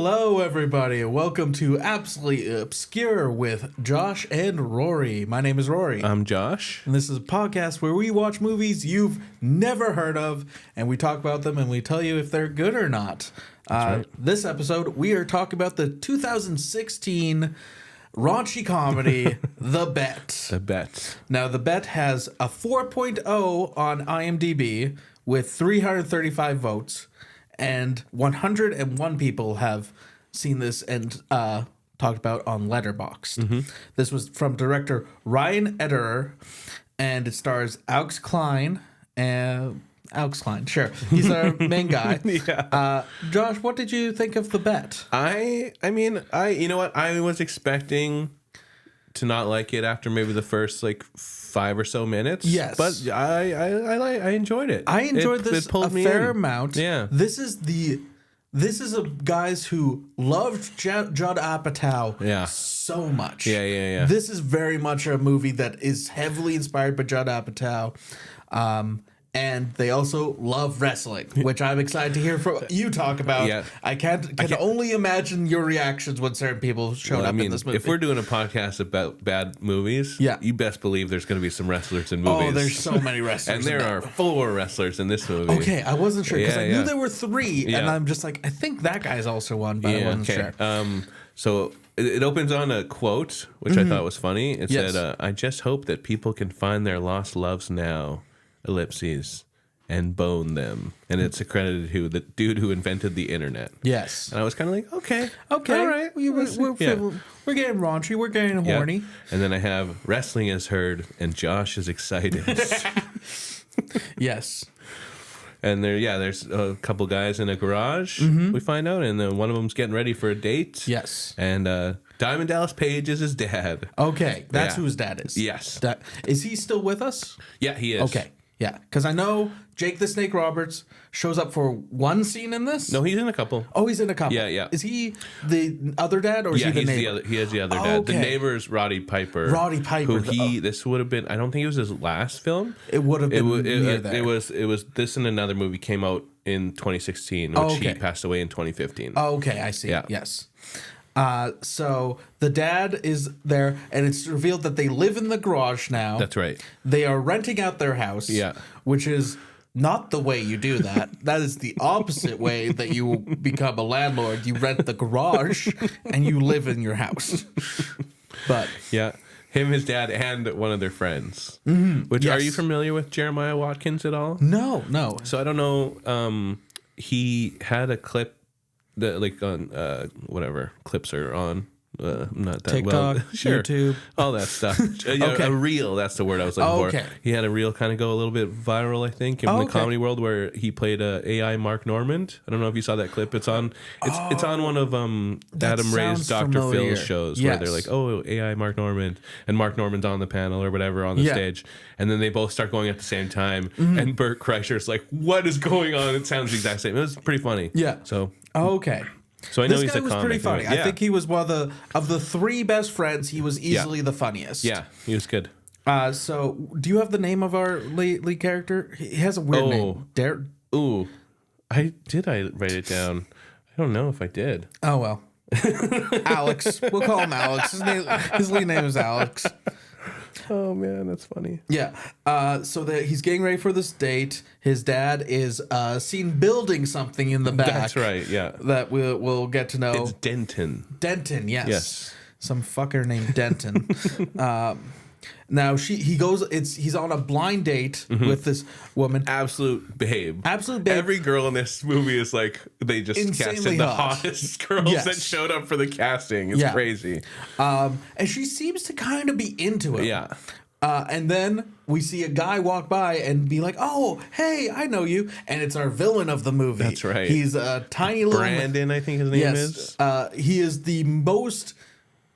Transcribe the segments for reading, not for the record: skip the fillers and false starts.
Hello, everybody, and welcome to Absolutely Obscure with Josh and Rory. My name is Rory. I'm Josh. And this is a podcast where we watch movies you've never heard of, and we talk about them, and we tell you if they're good or not. Right. This episode, we are talking about the 2016 raunchy comedy, The Bet. The Bet. Now, The Bet has a 4.0 on IMDb with 335 votes. And 101 people have seen this and talked about on Letterboxd. Mm-hmm. This was from director Ryan Ederer, and it stars Alex Klein. Alex Klein, sure. He's our main guy. Yeah. Josh, what did you think of The Bet? I mean, you know what? I was expecting to not like it after maybe the first 5 or so minutes. Yes, but I enjoyed it. I enjoyed this a fair amount. Yeah, this is a guys who loved Judd Apatow so much. Yeah. This is very much a movie that is heavily inspired by Judd Apatow. And they also love wrestling, which I'm excited to hear from you talk about. Yeah. I can only imagine your reactions when certain people showed up in this movie. If we're doing a podcast about bad movies, you best believe there's going to be some wrestlers in movies. Oh, there's so many wrestlers. And there are 4 wrestlers in this movie. Okay, I wasn't sure because I knew there were 3, and I'm just like, I think that guy's also one, but I wasn't sure. So it opens on a quote, which I thought was funny. It said, I just hope that people can find their lost loves now. Ellipses and bone them, and it's accredited to the dude who invented the internet. Yes, and I was kind of like, okay, all right, we're getting raunchy, we're getting horny. Yeah. And then I have wrestling is heard, and Josh is excited. Yes, and there's a couple guys in a garage. We find out, and then one of them's getting ready for a date. Yes, and Diamond Dallas Page is his dad. Okay, that's who his dad is. Yes, is he still with us? Yeah, he is. Okay. Yeah, because I know Jake the Snake Roberts shows up for one scene in this. No, he's in a couple. Oh, he's in a couple. Yeah. Is he the other dad or is he the neighbor? He is the other dad. Okay. The neighbor's Roddy Piper. This would have been, I don't think it was his last film. It would have been near there. It was this and another movie came out in 2016, which he passed away in 2015. Oh, okay, I see. Yeah. Yes. So the dad is there, and it's revealed that they live in the garage now. That's right. They are renting out their house, which is not the way you do that. That is the opposite way that you become a landlord. You rent the garage, and you live in your house. But him, his dad, and one of their friends. Mm-hmm. Are you familiar with Jeremiah Watkins at all? No. So I don't know. He had a clip. On whatever clips are on not that TikTok, well. Sure. YouTube, all that stuff. A reel, that's the word I was looking for. He had a reel kind of go a little bit viral, I think, in the comedy world, where he played AI Mark Normand. I don't know if you saw that clip. It's on one of Adam Ray's Dr. Phil shows, where they're like, oh, AI Mark Normand, and Mark Normand's on the panel or whatever on the stage, and then they both start going at the same time, and Bert Kreischer's like, what is going on? It sounds the exact same. It was pretty funny. So okay. So I know this guy was pretty funny. I think he was one of the 3 best friends. He was easily the funniest. Yeah, he was good. So do you have the name of our lead character? He has a weird name. I write it down. I don't know if I did. Oh well. Alex. We'll call him Alex. His lead name is Alex. Oh man, that's funny. Yeah. So that he's getting ready for this date. His dad is seen building something in the back. That's right. Yeah. That we'll get to know. It's Denton. Denton. Yes. Yes. Some fucker named Denton. Now he's on a blind date with this woman. Absolute babe. Absolute babe. Every girl in this movie is like, they just casted the hottest girls that showed up for the casting. It's crazy. And she seems to kind of be into it. Yeah. And then we see a guy walk by and be like, oh, hey, I know you. And it's our villain of the movie. That's right. He's a tiny little... Brandon, I think his name is. He is the most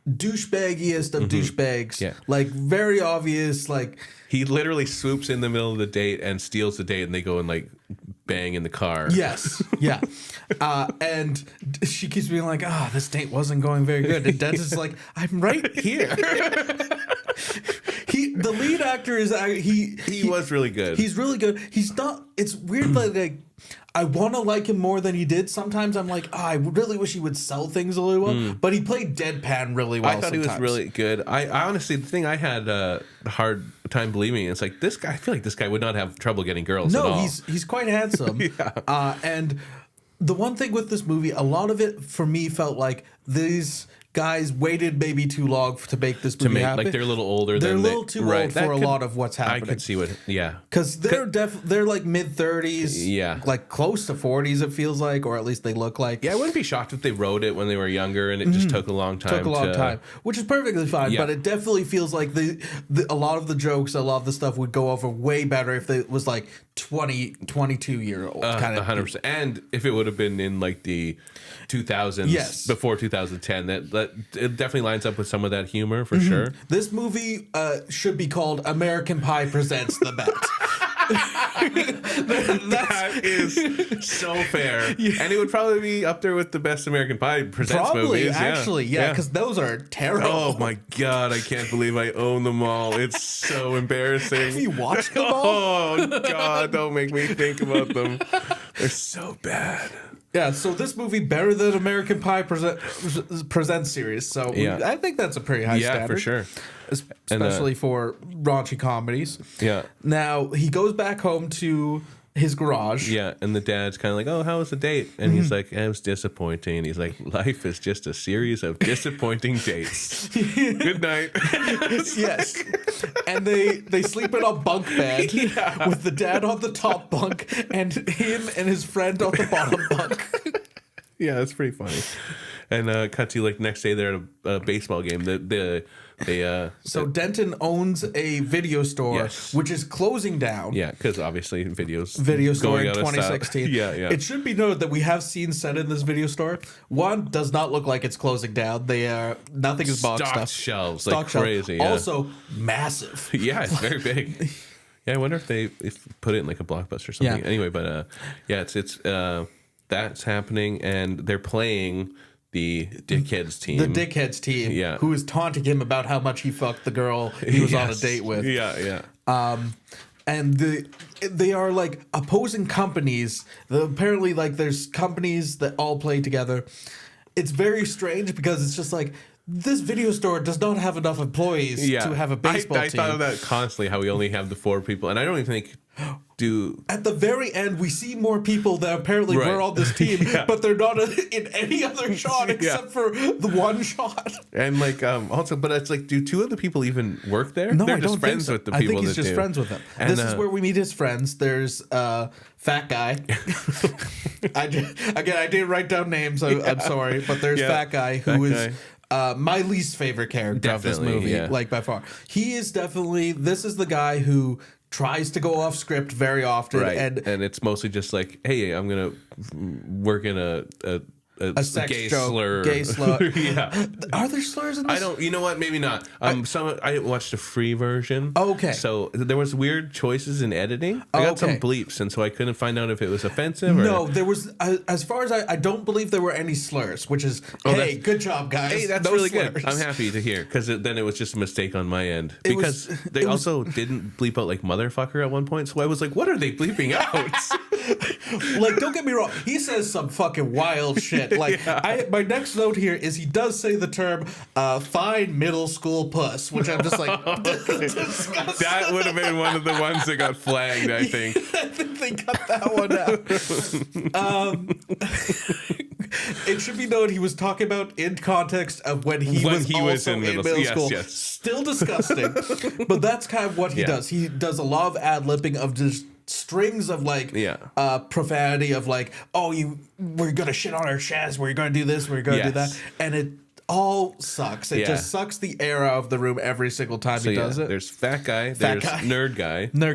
douchebaggiest of douchebags. Yeah. Like, very obvious, like... He literally swoops in the middle of the date and steals the date, and they go and, like, bang in the car. Yes, yeah. And she keeps being like, this date wasn't going very good. And Denton's like, I'm right here. The lead actor is he was really good. He's really good. He's not. It's weird that like I want to like him more than he did. Sometimes I'm like, I really wish he would sell things really well. But he played deadpan really well. I thought he was really good. I honestly, the thing I had a hard time believing, it's like this guy. I feel like this guy would not have trouble getting girls. No, at all. he's quite handsome. And the one thing with this movie, a lot of it for me felt like these guys waited maybe too long to make this movie happen. Like they're a little older. They're a little too old for a lot of what's happening. I could see what, because they're like mid-30s, like close to 40s. It feels like, or at least they look like. Yeah, I wouldn't be shocked if they wrote it when they were younger and it just took a long time. Which is perfectly fine. But it definitely feels like a lot of the jokes, a lot of the stuff would go over way better if it was like 22-year-old kind of 100%. And if it would have been in like the 2000s, before 2010, that it definitely lines up with some of that humor for sure. This movie should be called American Pie Presents The Bet. That is so fair. And it would probably be up there with the best American Pie Presents movies. Actually, because those are terrible. Oh my God, I can't believe I own them all. It's so embarrassing. Have you watched them all? Oh God, don't make me think about them. They're so bad. Yeah, so this movie better than American Pie Presents series. So I think that's a pretty high standard. Yeah, for sure. Especially for raunchy comedies. Yeah. Now, he goes back home to his garage. Yeah, and the dad's kind of like, oh, how was the date? And he's like, it was disappointing. And he's like, life is just a series of disappointing dates. Good night. Yes. And they sleep in a bunk bed with the dad on the top bunk and him and his friend on the bottom bunk. Yeah, that's pretty funny. And cut to like next day they're at a baseball game. So Denton owns a video store, which is closing down. Yeah, because obviously video store in 2016. Yeah. It should be noted that we have scenes set in this video store. One does not look like it's closing down. They are nothing is boxed up. Shelves, stock like crazy. Yeah. Also massive. Yeah, it's very big. Yeah, I wonder if they put it in like a Blockbuster or something. Yeah. Anyway, but it's that's happening, and they're playing the Dickheads team. The Dickheads team, who is taunting him about how much he fucked the girl he was on a date with. Yeah. And they are like opposing companies. Apparently, like there's companies that all play together. It's very strange because it's just like this video store does not have enough employees to have a baseball team. I thought of that constantly, how we only have the 4 people, and I don't even think at the very end we see more people that apparently were on this team, but they're not in any other shot except for the one shot. And like also, but it's like, do 2 of the people even work there? No, they're I just don't friends think so. with the people. I think he's just friends with them. And this is where we meet his friends. There's fat guy. I didn't write down names. I'm sorry, but there's fat guy who is. My least favorite character of this movie, like by far. He is definitely. This is the guy who tries to go off script very often, and it's mostly just like, hey, I'm gonna work in a sex gay joke, slur. gay slur. Yeah. Are there slurs in this? I don't. You know what? Maybe not. I watched a free version. Oh, okay. So there was weird choices in editing. I got some bleeps, and so I couldn't find out if it was offensive. No, there was. As far as I don't believe there were any slurs, which is hey, good job, guys. Hey, that's really good. I'm happy to hear, because then it was just a mistake on my end, because they also didn't bleep out like motherfucker at one point. So I was like, what are they bleeping out? Like, don't get me wrong, he says some fucking wild shit. Like, my next note here is he does say the term fine middle school puss, which I'm just like, that would have been one of the ones that got flagged, I think. I think they cut that one out. It should be noted he was talking about in context of when he was in middle school. Yes. Still disgusting, but that's kind of what he does. He does a lot of ad-libbing of just strings of like profanity of like, we're gonna shit on our chest, we're gonna do this, we're gonna do that, and it all sucks. It just sucks the air out of the room every single time he does it. There's fat guy, nerd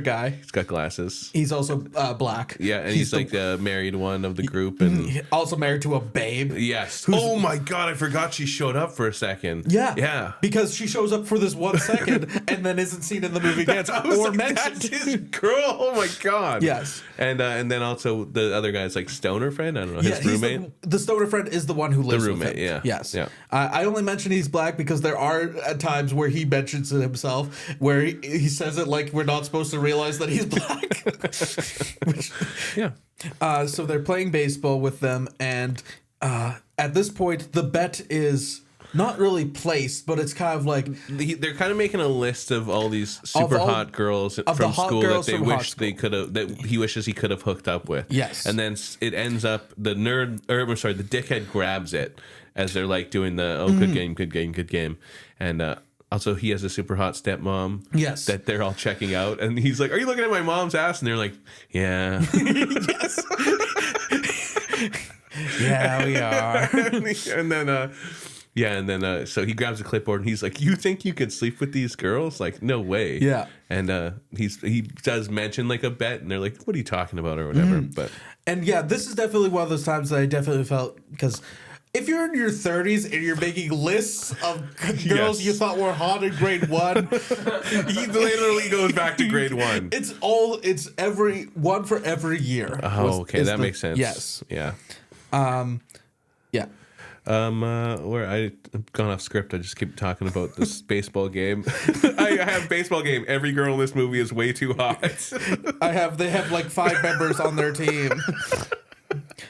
guy. He's got glasses. He's also black. Yeah, and he's like the married one of the group, and also married to a babe. Yes. Oh my God, I forgot she showed up for a second. Yeah. Because she shows up for this 1 second and then isn't seen in the movie again or mentioned. That's his girl. Oh my God. Yes. And then also the other guy's like stoner friend. I don't know, his roommate. The stoner friend is the one who lives with him. Yes. Yeah. I only mention he's black because there are times where he mentions it himself, where he says it like we're not supposed to realize that he's black. So they're playing baseball with them, and at this point, the bet is not really placed, but it's kind of like they're kind of making a list of all these super hot girls from school that they wish they could have, that he wishes he could have hooked up with. Yes, and then it ends up the dickhead grabs it as they're like doing the good game, and also he has a super hot stepmom. Yes, that they're all checking out, and he's like, "Are you looking at my mom's ass?" And they're like, "Yeah." Yes. Yeah, we are. And then so he grabs a clipboard and he's like, "You think you could sleep with these girls? Like, no way." Yeah. And he does mention like a bet, and they're like, "What are you talking about?" or whatever. But this is definitely one of those times that I definitely felt, because if you're in your 30s and you're making lists of girls you thought were hot in grade 1, he literally goes back to grade 1. It's every one for every year. Oh, okay, that makes sense. Yes. Yeah. Yeah. Where I've gone off script. I just keep talking about this baseball game. I have baseball game. Every girl in this movie is way too hot. They have like 5 members on their team.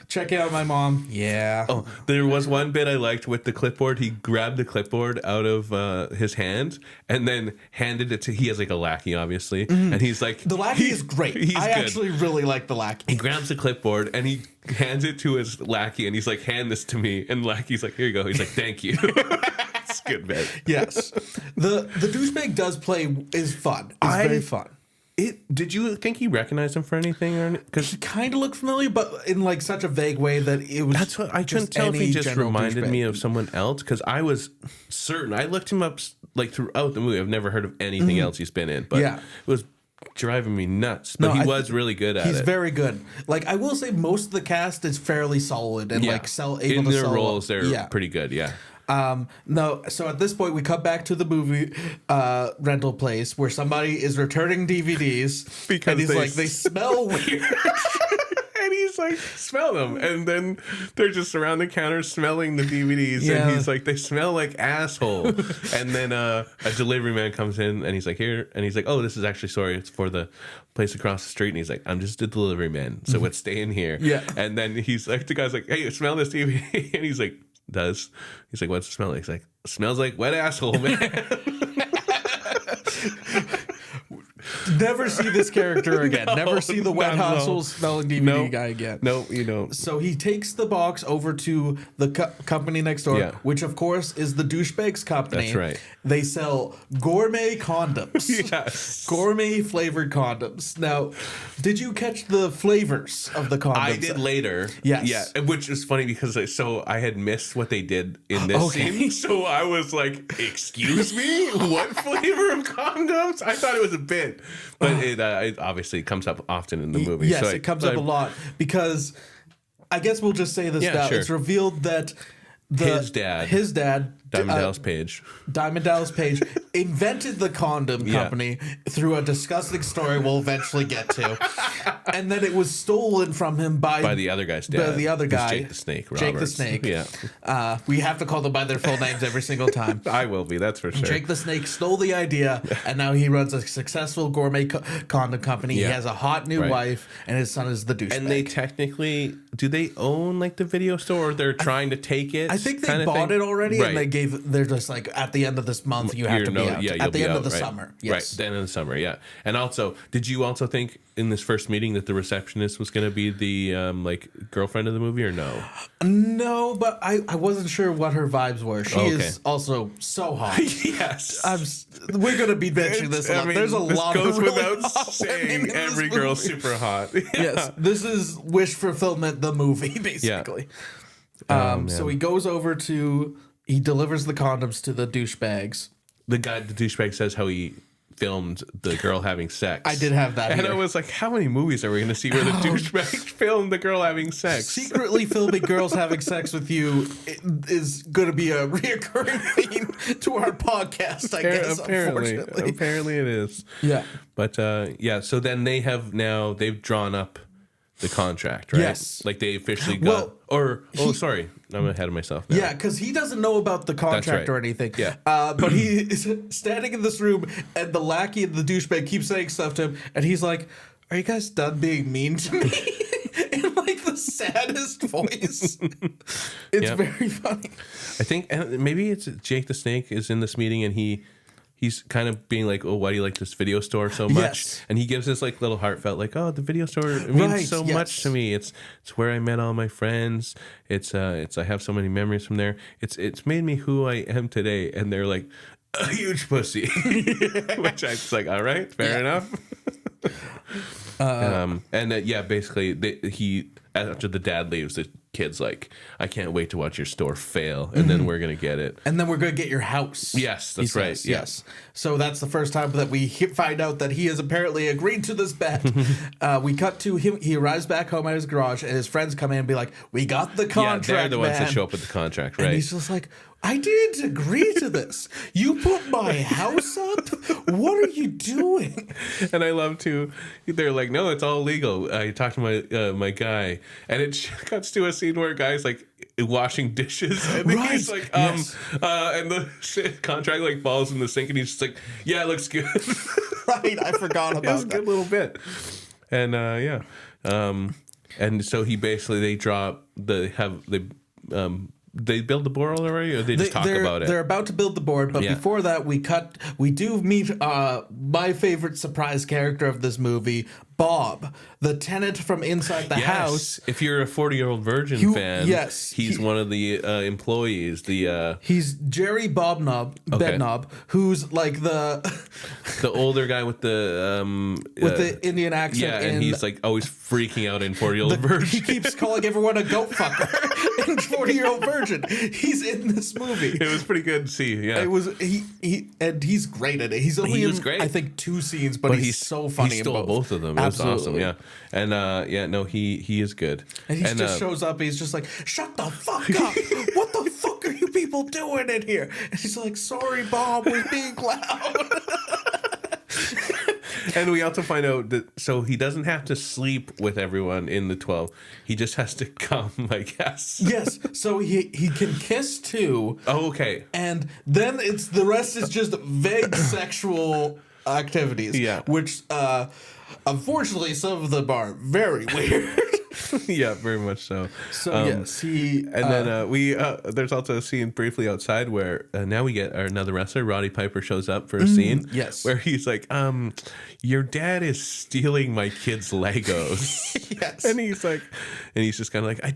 Check out my mom. Yeah. Oh, there was one bit I liked with the clipboard. He grabbed the clipboard out of his hand and then handed it to. He has like a lackey, obviously, and he's like, the lackey is great. I actually really like the lackey. He grabs the clipboard and he hands it to his lackey, and he's like, "Hand this to me." And lackey's like, "Here you go." He's like, "Thank you." It's good bit. Yes. The douchebag is fun. It's very fun. Did you think he recognized him for anything, or because he kind of looked familiar, but in like such a vague way that it was. That's what I couldn't tell if he just reminded me of someone else, because I was certain I looked him up like throughout the movie. I've never heard of anything else he's been in, but it was driving me nuts. But he was really good at it. He's very good. Like, I will say most of the cast is fairly solid and like able in to their sell roles. They're pretty good. Yeah. No, so at this point we come back to the movie rental place where somebody is returning DVDs because and he's like, they smell weird. And he's like, "Smell them," and then they're just around the counter smelling the DVDs, and he's like, "They smell like asshole." And then a delivery man comes in, and he's like, "Here," and he's like, "Oh, this is actually it's for the place across the street," and he's like, "I'm just a delivery man, so let's stay in here." Yeah. And then he's like, the guy's like, "Hey, smell this DVD," and he's like, "Does?" He's like, "What's it smell like?" He's like, "Smells like wet asshole, man." Never see this character again. Never see the wet asshole smelling DVD guy again. No, you don't. So he takes the box over to the company next door, which of course is the douchebag's company. That's right. They sell gourmet condoms. Yes. Gourmet flavored condoms. Now, did you catch the flavors of the condoms? I did later. Yes. Yeah, which is funny because I had missed what they did in this scene. So I was like, "Excuse me? What flavor of condoms?" I thought it was a bit. But it obviously comes up often in the movie. Yes, it comes up a lot because I guess we'll just say this now. Sure. It's revealed that his dad, Diamond Dallas Page, invented the condom company through a disgusting story we'll eventually get to. And then it was stolen from him by the other guy's dad. By the other guy. Jake the Snake Roberts. Jake the Snake. Yeah. We have to call them by their full names every single time. I will be, that's for sure. Jake the Snake stole the idea, and now he runs a successful gourmet condom company. He has a hot new wife, and his son is the douchebag. And they technically, do they own like the video store, or they're trying to take it? I think they bought it already, and they're just like, at the end of this month, you have to be out. At the end of the summer. Yes. Right, the end of the summer, yeah. And also, did you also think in this first meeting that the receptionist was going to be the like girlfriend of the movie, or no? No, but I wasn't sure what her vibes were. She is also so hot. Yes. We're going to be mentioning this a lot. There's a lot of goes really without saying every girl's super hot. Yes, this is wish fulfillment, the movie, basically. Yeah. So he goes over he delivers the condoms to the douchebags. The douchebag says how he filmed the girl having sex. I did have that. And I was like, how many movies are we going to see where the douchebag filmed the girl having sex? Secretly filming girls having sex with you is going to be a reoccurring theme to our podcast, I guess, unfortunately. Apparently it is. Yeah. But so then they've drawn up the contract, right? Yes. Like they officially got, sorry, I'm ahead of myself now. Yeah, because he doesn't know about the contract or anything. Yeah. But he is standing in this room, and the lackey and the douchebag keep saying stuff to him, and he's like, "Are you guys done being mean to me?" In like the saddest voice. It's very funny. I think maybe it's Jake the Snake is in this meeting, and he's kind of being like, "Oh, why do you like this video store so much?" Yes. And he gives this like little heartfelt, like, "Oh, the video store means so much to me. It's where I met all my friends. It's I have so many memories from there. It's made me who I am today." And they're like, "A huge pussy," which I was like, "All right, fair enough." Basically, he after the dad leaves, the kid's like, "I can't wait to watch your store fail, and then we're gonna get it, and then we're gonna get your house." Yes, that's right. Yes. So that's the first time that we find out that he has apparently agreed to this bet. We cut to him. He arrives back home at his garage, and his friends come in and be like, "We got the contract." Yeah, they're the ones man. that show up with the contract, right? And he's just like, "I didn't agree to this. You put my house up? What are you doing?" And I love to, they're like, "No, it's all legal." I talked to my guy, and it cuts to a scene where a guy's like washing dishes, and he's like, and the contract like falls in the sink, and he's just like, "Yeah, it looks good." Right, I forgot about that. It was a good little bit. And and so he basically they build the board already, or they just talk about it? They're about to build the board, but before that, we do meet my favorite surprise character of this movie, Bob, the tenant from inside the house. If you're a 40-year-old virgin fan, he's one of the employees. He's Jerry Bedknob, who's like the older guy with the Indian accent. Yeah, and he's like always freaking out in 40-year-old virgin. He keeps calling everyone a goat fucker in 40-year-old virgin. He's in this movie. It was pretty good to see. Yeah, it was. And he's great at it. He's only in great. I think 2 scenes, but he's so funny. He stole in both of them. It was awesome. Yeah, and he is good. And he just shows up. He's just like, "Shut the fuck up! What the fuck are you people doing in here?" And he's like, "Sorry, Bob, we're being loud." And we also find out that so he doesn't have to sleep with everyone in the 12. He just has to come, I guess. Yes. So he can kiss too. Oh, okay. And then the rest is just vague sexual activities. Yeah. Which unfortunately some of them are very weird. Yeah, very much so. So yes, then there's also a scene briefly outside where now we get another wrestler, Roddy Piper, shows up for a scene. Yes, where he's like, "Your dad is stealing my kids' Legos." Yes, and he's just kind of like, I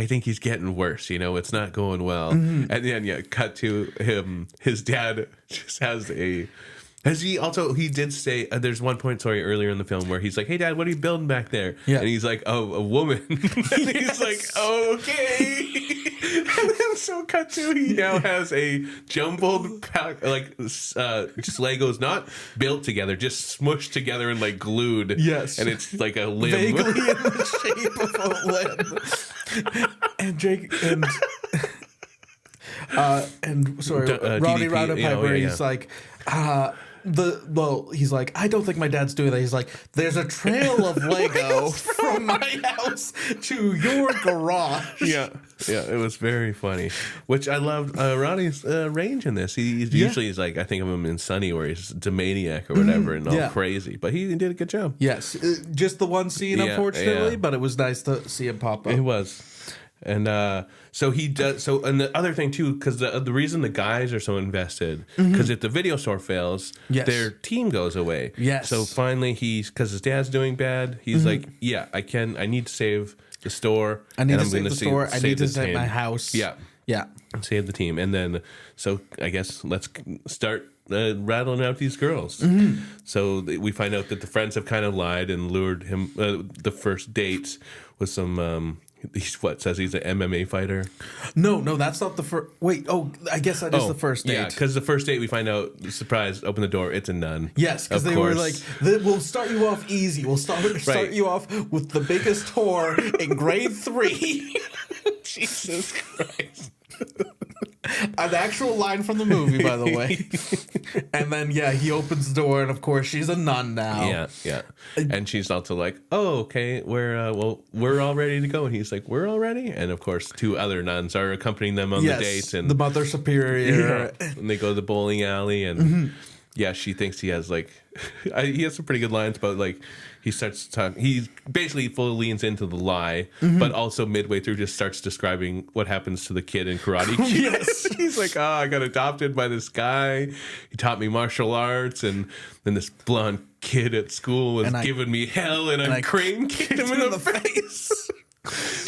think he's getting worse. It's not going well. And then cut to him. His dad just has a. He did say, there's one point, earlier in the film where he's like, "Hey, Dad, what are you building back there?" Yeah. And he's like, "Oh, a woman." And he's like, "Okay." And then so cut to, he now has a jumbled pack, just Legos, not built together, just smushed together and like glued. Yes. And it's like a limb. Vaguely in the shape of a limb. And Jake, Roddy Piper, he's like, he's like, "I don't think my dad's doing that." He's like, "There's a trail of Lego from my house to your garage." Yeah, it was very funny. Which I loved Roddy's range in this. He's usually like, I think of him in Sunny where he's a maniac or whatever and all crazy, but he did a good job. Yes, just the one scene, unfortunately, but it was nice to see him pop up. It was. And so he does. So, and the other thing too, because the reason the guys are so invested, because if the video store fails, their team goes away. Yes. So finally, because his dad's doing bad, he's like, "Yeah, I need to save the store. I need to save the store. I need to save my house. Yeah, and save the team." And then, so I guess let's start rattling out these girls. So we find out that the friends have kind of lied and lured him. The first dates with some. Says he's an MMA fighter? No, that's not the first. Wait, I guess that is the first date. Yeah, because the first date we find out, surprise, open the door, it's a nun. Yes, because they were like, "We'll start you off easy. We'll start you off with the biggest whore in grade 3. Jesus Christ. An actual line from the movie, by the way. And then, he opens the door, and of course, she's a nun now. Yeah. And she's also like, "Oh, okay, we're all ready to go." And he's like, "We're all ready." And of course, 2 other nuns are accompanying them on the date. And the Mother Superior. And they go to the bowling alley, and she thinks he has like, he has some pretty good lines about like, he starts talking. He basically fully leans into the lie, but also midway through just starts describing what happens to the kid in Karate Kid. Yes, he's like, "Oh, I got adopted by this guy. He taught me martial arts, and then this blonde kid at school was giving me hell, and I crane kicked him in the face."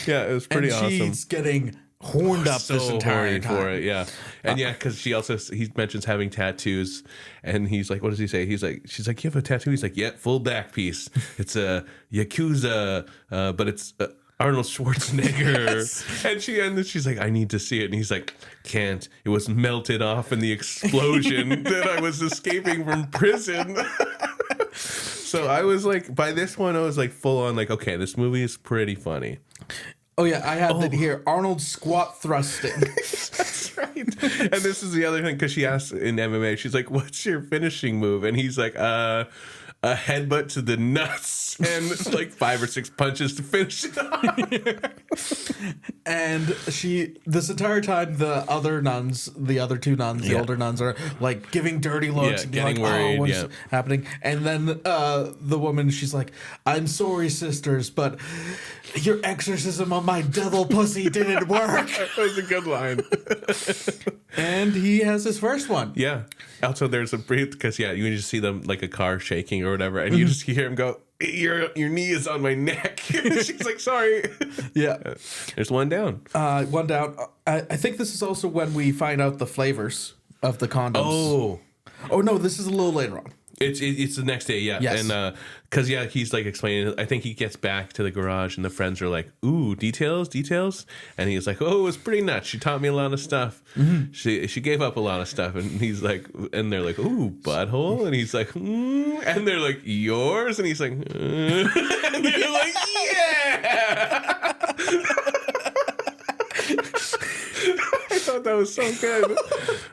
Yeah, it was pretty awesome. She's getting horned up so this entire time for it, and because he mentions having tattoos, and he's like, "What does he say?" She's like, "You have a tattoo?" He's like, "Yeah, full back piece. It's a Yakuza, but it's Arnold Schwarzenegger." And she's like, "I need to see it," and he's like, "Can't. It was melted off in the explosion that I was escaping from prison." So I was like, by this one, I was like full on like, okay, this movie is pretty funny. Oh, yeah, I have it here. Arnold squat thrusting. That's right. And this is the other thing, because she asks in MMA, she's like, "What's your finishing move?" And he's like, a headbutt to the nuts and like 5 or 6 punches to finish it off. And this entire time, the other 2 nuns, the older nuns are like giving dirty looks, and getting like, worried, what's happening? And then the woman, she's like, "I'm sorry, sisters, but your exorcism on my devil pussy didn't work." That was a good line. And he has his first one. Yeah. Also, there's a brief, because you can just see them like a car shaking or whatever, and you just hear him go, your knee is on my neck." She's like, "Sorry." Yeah. There's one down. One down. I think this is also when we find out the flavors of the condoms. Oh no, this is a little later on. It's the next day, Yes. And because he's like explaining. I think he gets back to the garage, and the friends are like, "Ooh, details," and he's like, "Oh, it was pretty nuts. She taught me a lot of stuff. She gave up a lot of stuff." And he's like, and they're like, "Ooh, butthole," and he's like, and they're like, "Yours," and he's like, and they're like, "Yeah." I thought that was so good.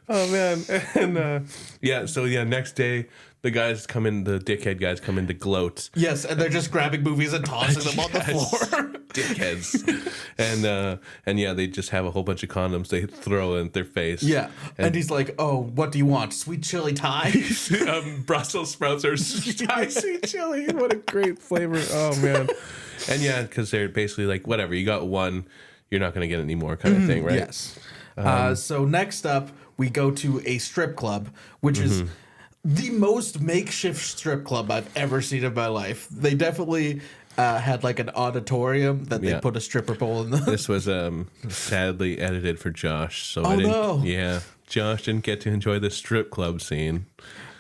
Oh man. And so next day, the dickhead guys come in to gloat. Yes, and they're just grabbing movies and tossing them on the floor. Dickheads. And they just have a whole bunch of condoms they throw in their face. Yeah. And he's like, "Oh, what do you want? Sweet chili Thai?" Brussels sprouts or Thai sweet chili. What a great flavor. Oh man. And because they're basically like, whatever, you got one, you're not going to get any more kind of thing, right? Yes. So next up, we go to a strip club, which is the most makeshift strip club I've ever seen in my life. They definitely had like an auditorium that they put a stripper pole in. This was sadly edited for Josh. So no. Yeah, Josh didn't get to enjoy the strip club scene.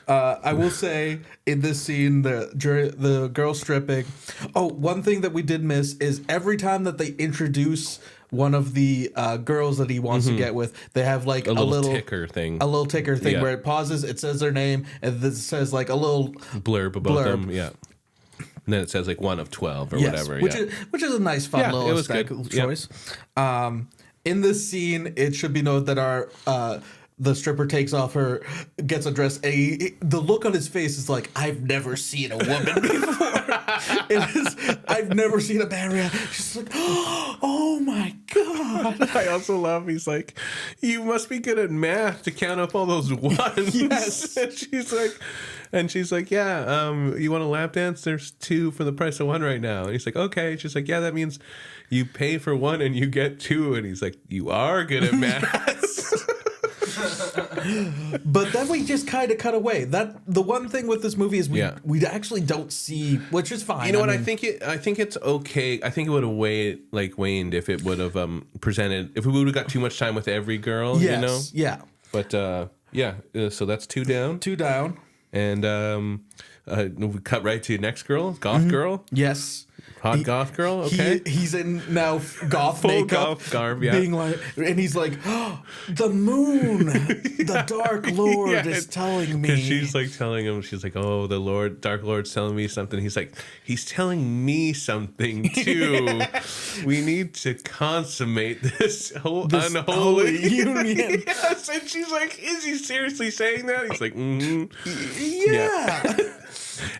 I will say in this scene, the girl stripping. Oh, one thing that we did miss is every time that they introduce one of the girls that he wants to get with, they have like a little ticker thing. A little ticker thing where it pauses, it says their name, and then it says like a little blurb about them. Yeah. And then it says like 1 of 12 or whatever. Which is a nice, fun little choice. Yep. In this scene, it should be noted that the stripper gets undressed, and the look on his face is like, "I've never seen a woman before." I've never seen a man react. She's like, "Oh my God." I also love, he's like, "You must be good at math to count up all those ones." Yes. And she's like, "Yeah, you want a lap dance? There's 2 for the price of 1 right now." And he's like, "Okay." She's like, "Yeah, that means you pay for 1 and you get 2. And he's like, "You are good at math." But then we just kind of cut away. The one thing with this movie is we actually don't see, which is fine. You know what? I think it's okay. I think it would have waned if it would have presented, if we would have got too much time with every girl. Yes, you know? Yeah. But so that's 2 down. 2 down. And we cut right to next girl, goth girl. Yes. Hot goth girl. Okay. He's in now goth Full makeup, goth garb. Yeah. being like, and he's like, oh, the moon, the Dark Lord is telling me. Because she's like telling him, she's like, oh, the Lord, Dark Lord's telling me something. He's like, he's telling me something too. We need to consummate this unholy union. Yes, and she's like, is he seriously saying that? He's like, Yeah.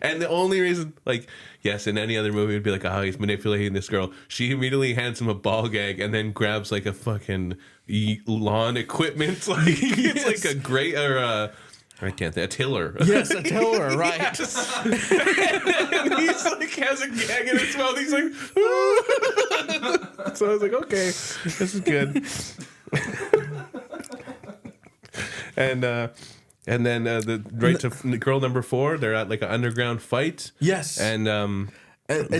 And the only reason, like, yes, in any other movie, it would be like, oh, he's manipulating this girl. She immediately hands him a ball gag and then grabs like a fucking lawn equipment. Like, it's like a grate or a tiller. Yes, a tiller, right. Yes. And he's like, has a gag in his mouth. He's like, so I was like, okay, this is good. And then to girl number 4, they're at like an underground fight. Yes. And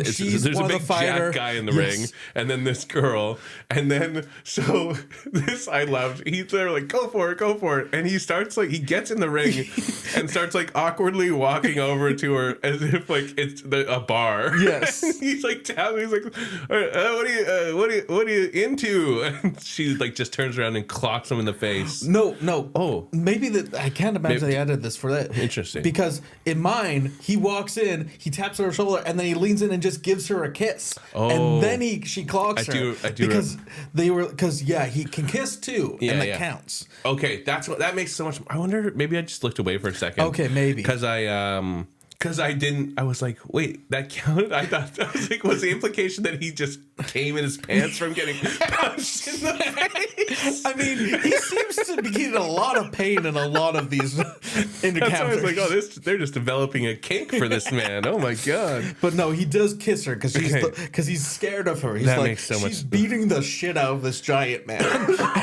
she's there's one a big of the fighter. jack guy in the ring, and then this girl, and then so this I loved. He's there like, go for it, and he starts like he gets in the ring and starts like awkwardly walking over to her as if like it's a bar. Yes. He's like tapping. He's like, what are you into? And she like just turns around and clocks him in the face. No. Oh, maybe I can't imagine they added this for that. Interesting. Because in mine, he walks in, he taps her shoulder, and then he leans in and just gives her a kiss. Oh. And then she clocks her. I do because he can kiss too, and that counts. Okay, that makes so much. I wonder, maybe I just looked away for a second. Okay, maybe because I didn't. I was like, wait, that counted. I was like, was the implication that he just came in his pants from getting punched in the face? I mean, he seems to be in a lot of pain in a lot of these encounters. That's why I was like, oh, they're just developing a kink for this man. Oh my god! But no, he does kiss her because he's scared of her. He's that like, makes so she's much beating the shit out of this giant man,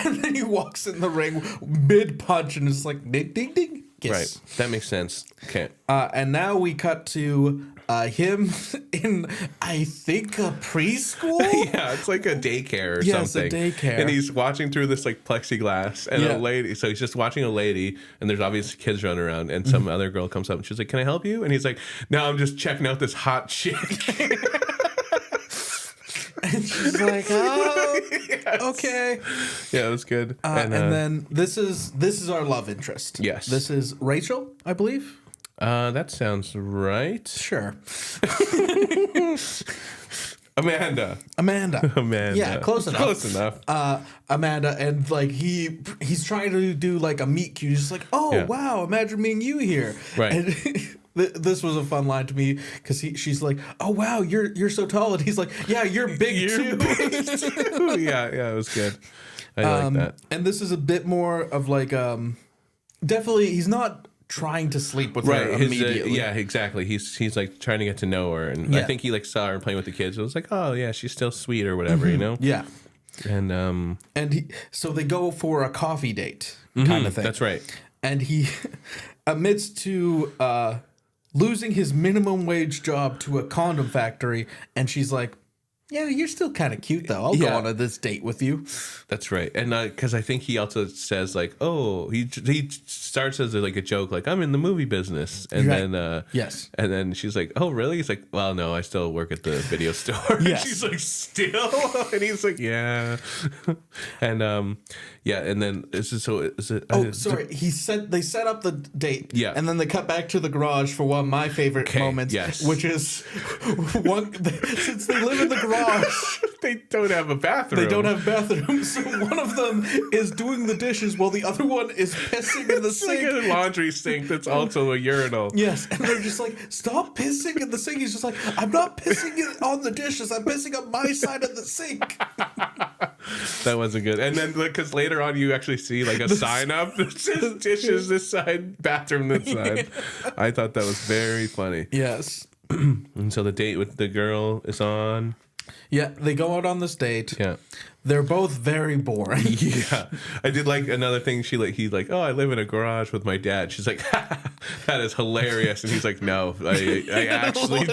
and then he walks in the ring mid punch and it's like ding ding ding. Kiss. Right, that makes sense. Okay, and now we cut to him in, I think, a preschool. Yeah, it's like a daycare or something. It's a daycare, and he's watching through this like plexiglass, and a lady. So he's just watching a lady, and there's obviously kids running around, and some other girl comes up, and she's like, "Can I help you?" And he's like, "No, I'm just checking out this hot chick." And she's like, "Oh, yes. Okay." Yeah, it was good. And then this is our love interest. Yes, this is Rachel, I believe. That sounds right. Sure. Amanda. Yeah, close enough. Close enough. Amanda, and like he's trying to do like a meet cute. He's just like, oh wow, imagine meeting you here. Right. And this was a fun line to me because she's like, oh wow, you're so tall, and he's like, yeah, you're big too. Yeah, it was good. I like that. And this is a bit more of like definitely he's not trying to sleep with her immediately. Yeah, exactly. He's like trying to get to know her, and I think he like saw her playing with the kids. It was like, oh yeah, she's still sweet or whatever, you know. Yeah. And so they go for a coffee date kind of thing. That's right. And he admits to losing his minimum wage job to a condom factory, and she's like, yeah, you're still kind of cute though. I'll go on this date with you. That's right. And because I think he also says like, oh, he starts as like a joke, like I'm in the movie business, and then yes, and then she's like, oh really? He's like, well no, I still work at the video store. Yes. She's like, still, and he's like, yeah, and and then is it sorry. They set up the date, and then they cut back to the garage for one of my favorite moments, which is since they live in the garage. They don't have a bathroom. So one of them is doing the dishes while the other one is pissing in the sink. Like a laundry sink that's also a urinal. Yes, and they're just like, stop pissing in the sink. He's just like, I'm not pissing on the dishes. I'm pissing on my side of the sink. That wasn't good. And then because later on you actually see like a sign up that says dishes this side, bathroom this side. I thought that was very funny. Yes. And so the date with the girl is on. Yeah, they go out on this date. Yeah. They're both very boring. Yeah. I did like another thing. He's like, oh, I live in a garage with my dad. She's like, that is hilarious. And he's like, no, I actually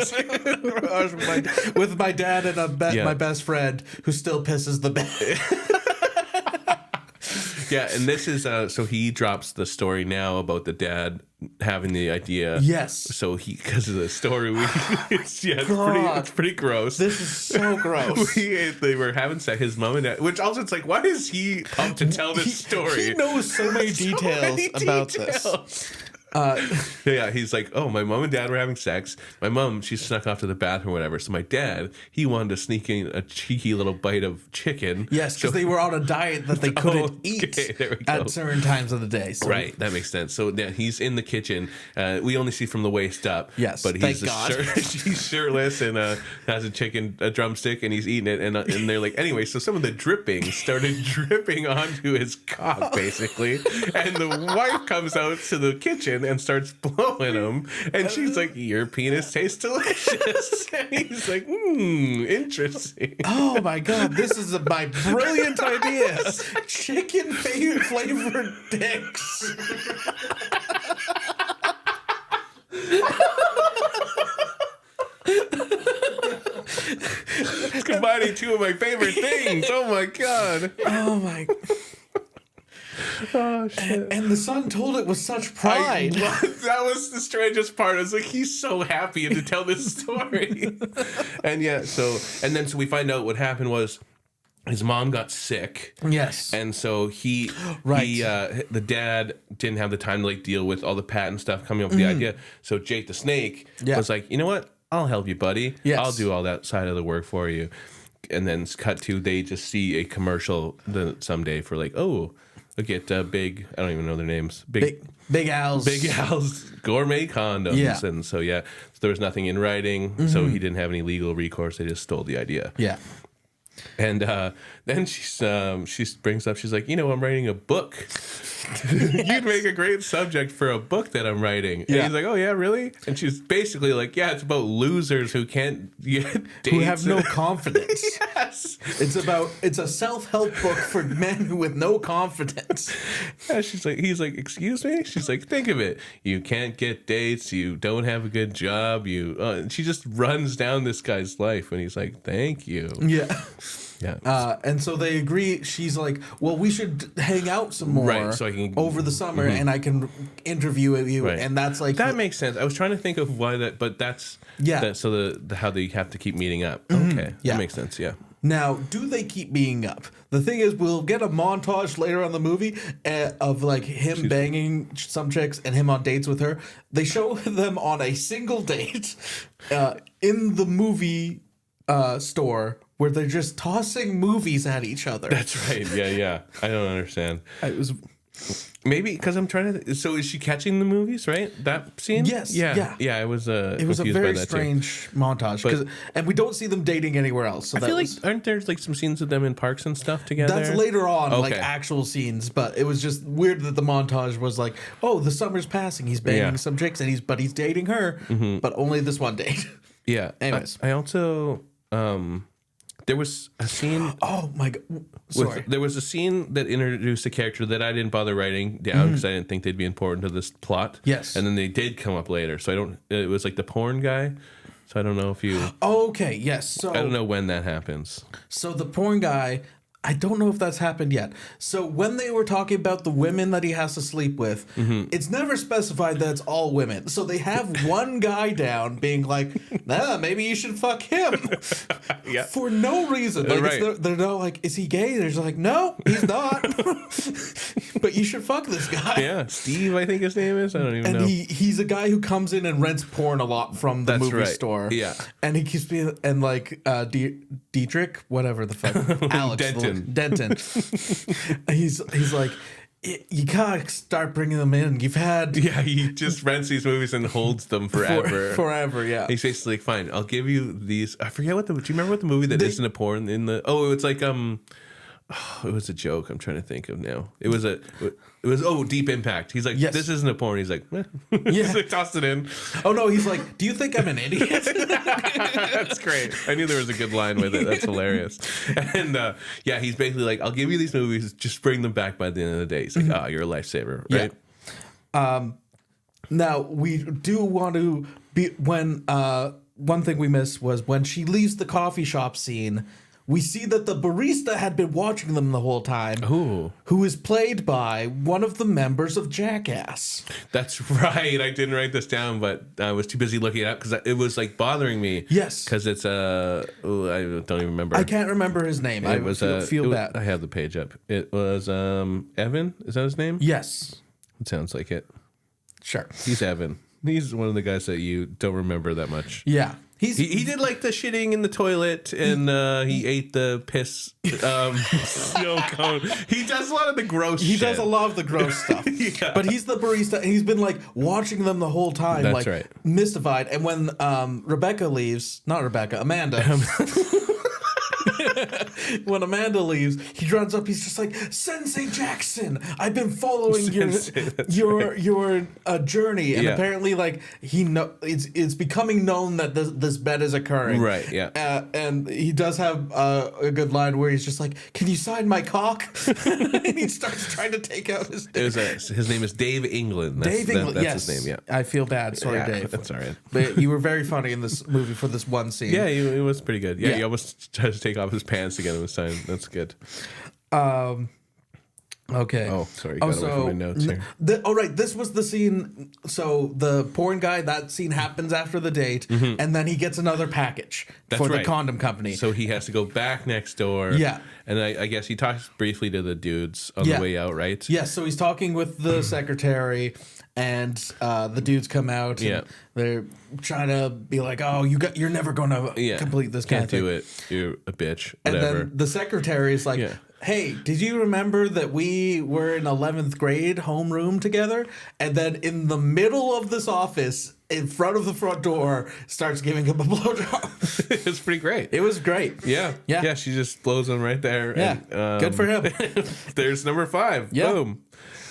with my dad and my best friend who still pisses the bed. Yeah, and this is so he drops the story now about the dad having the idea. Yes. So because of the story, it's pretty gross. This is so gross. They were having sex. His mom and dad, which also it's like, why is he pumped to tell this story? He knows so many details about this. He's like, oh, my mom and dad were having sex. My mom, she snuck off to the bathroom or whatever. So my dad, he wanted to sneak in a cheeky little bite of chicken. Yes, because they were on a diet that they couldn't eat at certain times of the day. So. Right, that makes sense. So he's in the kitchen. We only see from the waist up. Yes, but he's shirtless and has a drumstick, and he's eating it. And they're like, anyway, so some of the dripping started dripping onto his cock, basically. And the wife comes out to the kitchen and starts blowing him, and she's like, your penis tastes delicious. And he's like, interesting. Oh my god, this is my brilliant idea. Chicken flavored dicks. It's combining two of my favorite things. Oh my god. Oh my. Oh shit! And the son told it with such pride. That was the strangest part. I was like, he's so happy to tell this story. And so we find out what happened was his mom got sick. Yes. And so the dad didn't have the time to like deal with all the patent stuff coming up with the idea. So Jake the Snake was like, you know what? I'll help you, buddy. Yes. I'll do all that side of the work for you. And then cut to, they just see a commercial someday for like, oh, look at big, I don't even know their names. Big Al's. Big Al's gourmet condoms. Yeah. And so, so there was nothing in writing. So he didn't have any legal recourse. They just stole the idea. Yeah. And then she brings up, she's like, I'm writing a book. You'd make a great subject for a book that I'm writing. And he's like, oh, yeah, really? And she's basically like, yeah, it's about losers who can't get dates. Who have no confidence. Yes. It's a self-help book for men with no confidence. Yeah, he's like, excuse me? She's like, think of it. You can't get dates. You don't have a good job. And she just runs down this guy's life. And he's like, thank you. Yeah. Yeah. And so they agree. She's like, well, we should hang out some more so I can, over the summer and I can interview you. Right. And that's like... That makes sense. I was trying to think of why that, but that's... Yeah. So how they have to keep meeting up. Okay. That makes sense. Yeah. Now, do they keep meeting up? The thing is, we'll get a montage later on the movie of like him banging some chicks and him on dates with her. They show them on a single date in the movie store where they're just tossing movies at each other. That's right. Yeah. I don't understand. It was... Maybe because I'm trying to. So is she catching the movies? Right, that scene. Yes. Yeah. It was a very strange montage and we don't see them dating anywhere else. So I feel like aren't there like some scenes of them in parks and stuff together? That's later on, like actual scenes. But it was just weird that the montage was like, oh, the summer's passing. He's banging some chicks and he's dating her, but only this one date. Yeah. Anyways, I also there was a scene. Oh my god! Sorry. There was a scene that introduced a character that I didn't bother writing down because I didn't think they'd be important to this plot. Yes. And then they did come up later. So it was like the porn guy. So I don't know if you. Okay. Yes. So I don't know when that happens. So the porn guy. I don't know if that's happened yet. So when they were talking about the women that he has to sleep with, it's never specified that it's all women. So they have one guy down being like, maybe you should fuck him. Yeah. For no reason. Like they're not like, is he gay? They're just like, no, he's not. But you should fuck this guy. Yeah. Steve, I think his name is. I don't even know. And he's a guy who comes in and rents porn a lot from the movie store. Yeah. And he keeps being, and like Dietrich, whatever the fuck. Alex. Denton. He's like, you gotta start bringing them in. You've had... Yeah, he just rents these movies and holds them forever. Forever, yeah. He's basically like, fine, I'll give you these... I forget do you remember what the movie that isn't a porn in the... Oh, it's like, it was a joke I'm trying to think of now. It was Deep Impact. He's like, this isn't a porn. He's like, yeah. He's like, tossed it in. Oh no, he's like, do you think I'm an idiot? That's great. I knew there was a good line with it. That's hilarious. And he's basically like, I'll give you these movies, just bring them back by the end of the day. He's like, you're a lifesaver, right? Yeah. Now we do want to be when one thing we missed was when she leaves the coffee shop scene. we see that the barista had been watching them the whole time. Ooh. Who is played by one of the members of Jackass. That's right. I didn't write this down, but I was too busy looking it up because it was like bothering me. Yes. Because it's I don't even remember. I can't remember his name. I feel bad. I have the page up. It was Evan. Is that his name? Yes. It sounds like it. Sure. He's Evan. He's one of the guys that you don't remember that much. Yeah. He did like the shitting in the toilet, and he ate the piss snow cone. He does a lot of the gross shit. He does a lot of the gross stuff. Yeah. But he's the barista, and he's been like watching them the whole time. That's like right. Mystified. And when Amanda. When Amanda leaves, he runs up. He's just like, Sensei Jackson, I've been following your journey, and apparently, like it's becoming known that this bet is occurring. Right. Yeah. And he does have a good line where he's just like, "Can you sign my cock?" And he starts trying to take out his dick. His name is Dave England. Dave England. That's his name. Yeah. I feel bad. Sorry, Dave. That's all right. But you were very funny in this movie for this one scene. Yeah, he was pretty good. Yeah, he almost tried to take off his pants again this time. That's good. Okay. Oh, sorry. Got away from my notes here. Right. This was the scene. So the porn guy, that scene happens after the date, and then he gets another package for the condom company. So he has to go back next door. Yeah. And I guess he talks briefly to the dudes on the way out, right? Yeah. So he's talking with the secretary, and the dudes come out. And they're trying to be like, "Oh, you're never going to complete this kind of thing. Can't do it. You're a bitch." Whatever. And then the secretary is like, "Hey, did you remember that we were in 11th grade homeroom together?" And then in the middle of this office, in front of the front door, starts giving him a blowjob. It's pretty great. It was great. Yeah. She just blows him right there. Yeah. And, good for him. There's number 5. Yeah. Boom.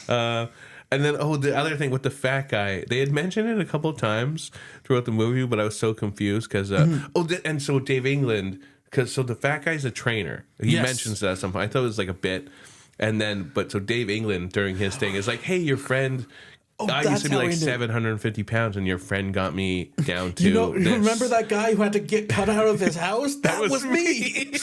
And then, the other thing with the fat guy, they had mentioned it a couple of times throughout the movie, but I was so confused because, and so Dave England, so the fat guy's a trainer. He mentions that at some point. I thought it was like a bit. And then, so Dave England during his thing is like, "Hey, your friend, I used to be like 750 pounds and your friend got me down to you remember that guy who had to get cut out of his house? That was me."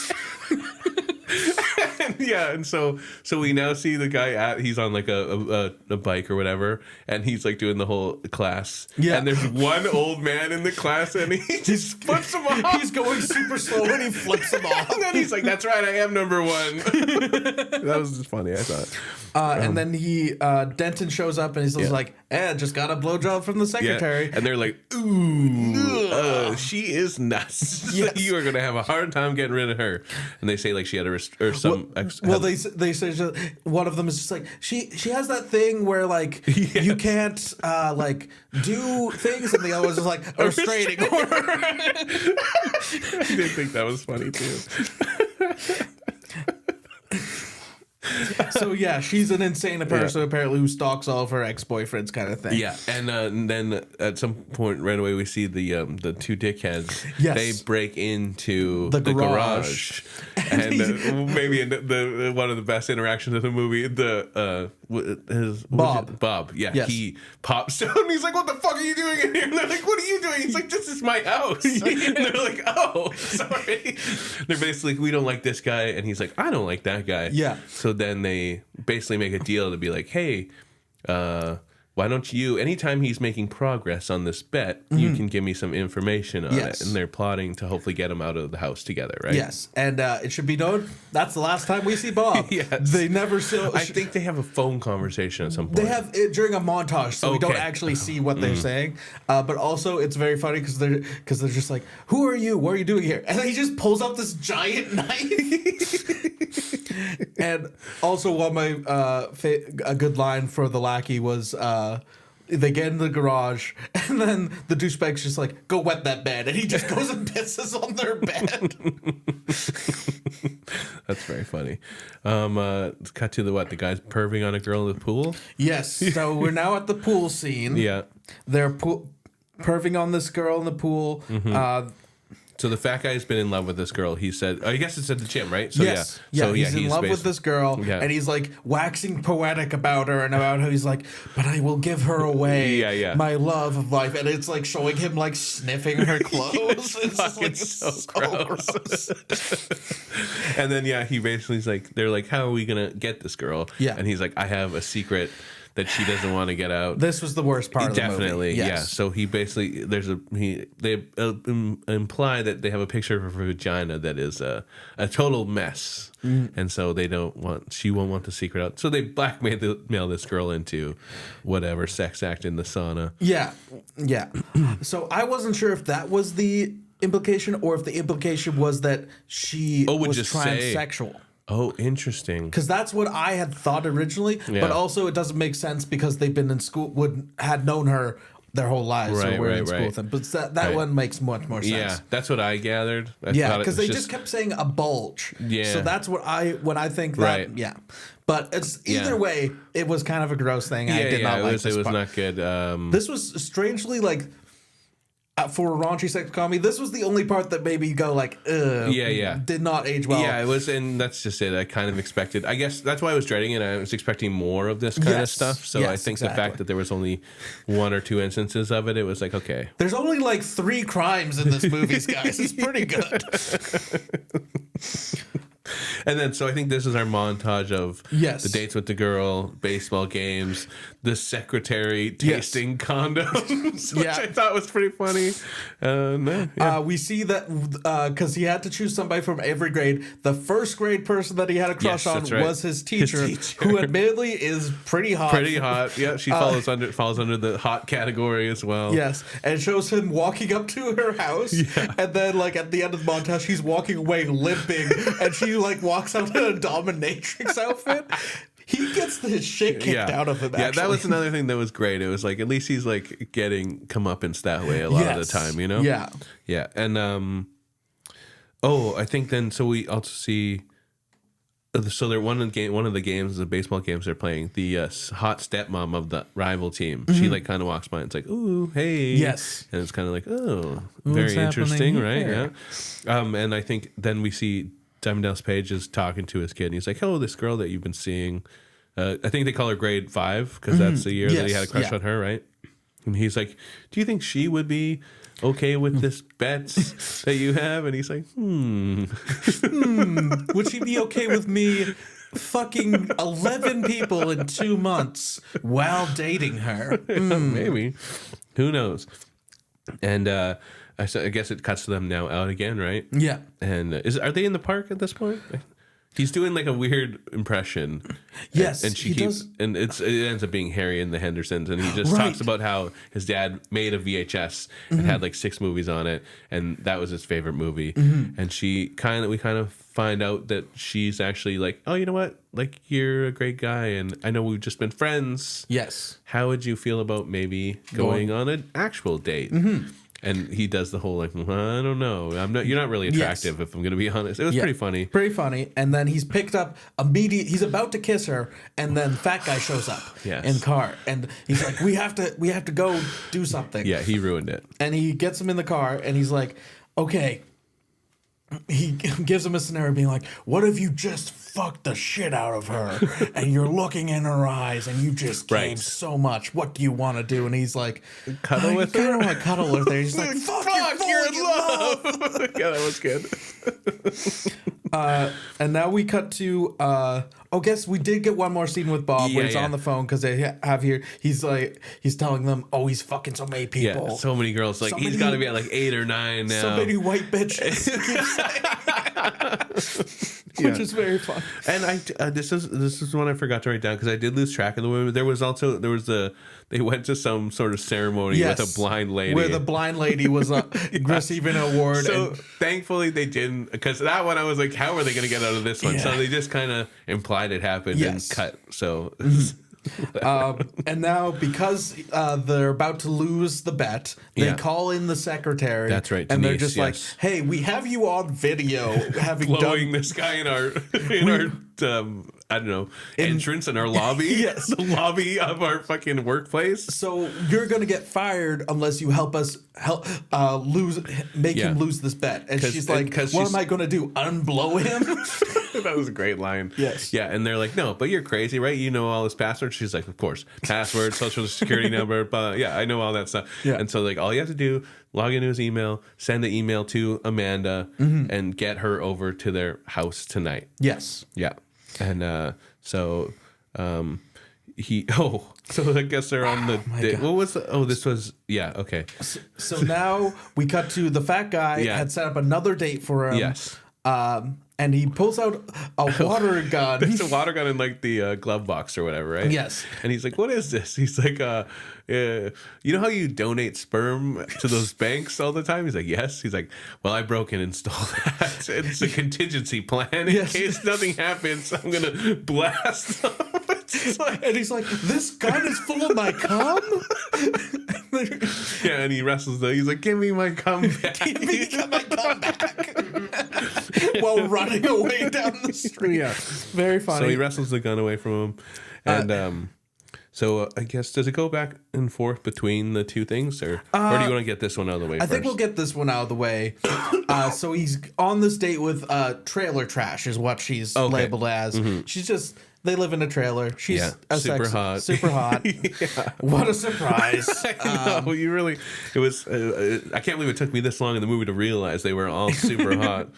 Yeah, and so we now see the guy he's on like a bike or whatever, and he's like doing the whole class. Yeah, and there's one old man in the class, and he just flips him off. He's going super slow, and he flips him off. And then he's like, "That's right, I am number 1." That was just funny, I thought. And then Denton shows up, and he's like, just got a blowjob from the secretary. Yeah. And they're like, "Ooh, she is nuts. Yes. You are going to have a hard time getting rid of her." And they say like she had they say one of them is just like she has that thing where like you can't like do things, and the other one's just like a restraining order. I did think that was funny too. So she's an insane person apparently who stalks all of her ex-boyfriends, kind of thing. Yeah, and then at some point right away we see the two dickheads. Yes. They break into the garage. And maybe the one of the best interactions of the movie, Bob. Yeah, yes. He pops down. And he's like, "What the fuck are you doing in here?" And they're like, "What are you doing?" He's like, "This is my house." And they're like, "Oh, sorry." They're basically like, "We don't like this guy," and he's like, "I don't like that guy." Yeah. So then they basically make a deal to be like, "Hey, why don't you, anytime he's making progress on this bet, you can give me some information on it." And they're plotting to hopefully get him out of the house together, right? Yes. And it should be known that's the last time we see Bob. Yes. They never I think they have a phone conversation at some point. They have it during a montage, so we don't actually see what they're saying. But also, it's very funny because they're just like, "Who are you? What are you doing here?" And then he just pulls out this giant knife. And also, one of my a good line for the lackey was, they get in the garage, and then the douchebag's just like, "Go wet that bed," and he just goes and pisses on their bed. That's very funny. Cut to the guy's perving on a girl in the pool. Yes. So we're now at the pool scene. Yeah, they're perving on this girl in the pool. So the fat guy's been in love with this girl. He said, I guess it's at the gym, right? So yes. Yeah. So he's in love with this girl, and he's like waxing poetic about her and about how he's like, but I will give her away, my love of life, and it's like showing him like sniffing her clothes. It's so gross. And then he basically is like, they're like, how are we gonna get this girl? Yeah, and he's like, I have a secret that she doesn't want to get out. This was the worst part of the movie. Definitely, yes. So he basically, they imply that they have a picture of her vagina that is a total mess, and so she won't want the secret out. So they blackmail this girl into whatever sex act in the sauna. Yeah. So I wasn't sure if that was the implication or if the implication was that she was transsexual. Oh, interesting. Because that's what I had thought originally, but also it doesn't make sense because they've been in school, had known her their whole lives, so we're in school with them. But that one makes much more sense. Yeah, that's what I gathered. Because they just kept saying a bulge. Yeah. So that's when I think that. Right. Yeah. But it's either way, it was kind of a gross thing. I did not like this part. It was not good. This was strangely like. For a raunchy sex comedy, this was the only part that made me go like, ugh. Did not age well. Yeah, it was, and that's just it. I kind of expected. I guess that's why I was dreading it. I was expecting more of this kind of stuff. So I think the fact that there was only 1 or 2 instances of it, it was like, okay. There's only like 3 crimes in this movie, guys. It's pretty good. And then, so I think this is our montage of the dates with the girl, baseball games, the secretary tasting condoms, which I thought was pretty funny. We see that because he had to choose somebody from every grade. The first grade person that he had a crush on was his teacher, who admittedly is pretty hot. Pretty hot. Yeah, she falls under the hot category as well. Yes, and it shows him walking up to her house, and then like at the end of the montage, he's walking away limping, and she like walks out in a dominatrix outfit. He gets the shit kicked out of him. Yeah, that was another thing that was great. It was like at least he's like getting comeuppance that way a lot of the time, you know? Yeah. And I think then so we also see so they're one of the games, the baseball games they're playing, the hot stepmom of the rival team. She like kind of walks by and it's like, ooh, hey. Yes. And it's kind of like, oh, very interesting, right? Yeah. And I think then we see Diamond Dallas Page is talking to his kid, and he's like, "Oh, this girl that you've been seeing, I think they call her grade 5 because that's the year that he had a crush on her, right?" And he's like, "Do you think she would be okay with this bet that you have?" And he's like, would she be okay with me fucking 11 people in 2 months while dating her? Maybe. Who knows?" And I guess it cuts to them now out again, right? Yeah. And are they in the park at this point? He's doing like a weird impression. Yes, and she keeps, and it ends up being Harry and the Hendersons, and he just talks about how his dad made a VHS and had like 6 movies on it, and that was his favorite movie. And we kind of find out that she's actually like, oh, you know what? Like, you're a great guy, and I know we've just been friends. Yes. How would you feel about maybe going on an actual date? And he does the whole like, I don't know. You're not really attractive, if I'm going to be honest. It was pretty funny. Pretty funny. And then he's picked up immediately. He's about to kiss her, and then fat guy shows up in the car, and he's like, we have to go do something. Yeah, he ruined it. And he gets him in the car, and he's like, okay. He gives him a scenario being like, what if you just fucked the shit out of her and you're looking in her eyes and you just gave so much. What do you want to do? And he's like, cuddle with her? I don't want to cuddle with her. He's like, fuck you're in love. Yeah, that was good. And now we cut to guess we did get one more scene with Bob where he's on the phone because they have here. He's telling them, he's fucking so many people. Yeah, so many girls. Like he's got to be at like 8 or 9 now. So many white bitches. Which is very fun. And this is one I forgot to write down because I did lose track of the women. They went to some sort of ceremony with a blind lady, where the blind lady was receiving an award. So thankfully they didn't, because that one I was like, how are they going to get out of this one? So they just kind of implied it happened and cut. So. And now because they're about to lose the bet, they call in the secretary. That's right, and Denise, they're just like, "Hey, we have you on video having blowing this guy in our I don't know, entrance in our lobby. Yes. The lobby of our fucking workplace. So you're gonna get fired unless you help make him lose this bet. And she's like, what am I gonna do? Unblow him? That was a great line. Yes. Yeah, and they're like, no, but you're crazy, right? You know all his passwords. She's like, of course, password, social security number, but yeah, I know all that stuff. Yeah. And so like, all you have to do, log into his email, send the email to Amanda, and get her over to their house tonight. Yes. Yeah. And so I guess they're on the date. What was this was okay. So now we cut to the fat guy had set up another date for him. Yes. And he pulls out a water gun. There's a water gun in like the glove box or whatever, right? Yes. And he's like, what is this? He's like, you know how you donate sperm to those banks all the time? He's like, yes. He's like, well, I broke and installed that. It's a contingency plan in case nothing happens. I'm going to blast them. And he's like, this gun is full of my cum? Yeah, and he wrestles he's like, give me my cum back. Give me my cum back. While running away down the street. Yeah. Very funny. So he wrestles the gun away from him. And so I guess, does it go back and forth between the two things? Or do you want to get this one out of the way I think we'll get this one out of the way. So he's on this date with trailer trash is what she's labeled as. Mm-hmm. She's just... They live in a trailer. She's super hot. Super hot. What a surprise. I know, it was, I can't believe it took me this long in the movie to realize they were all super hot.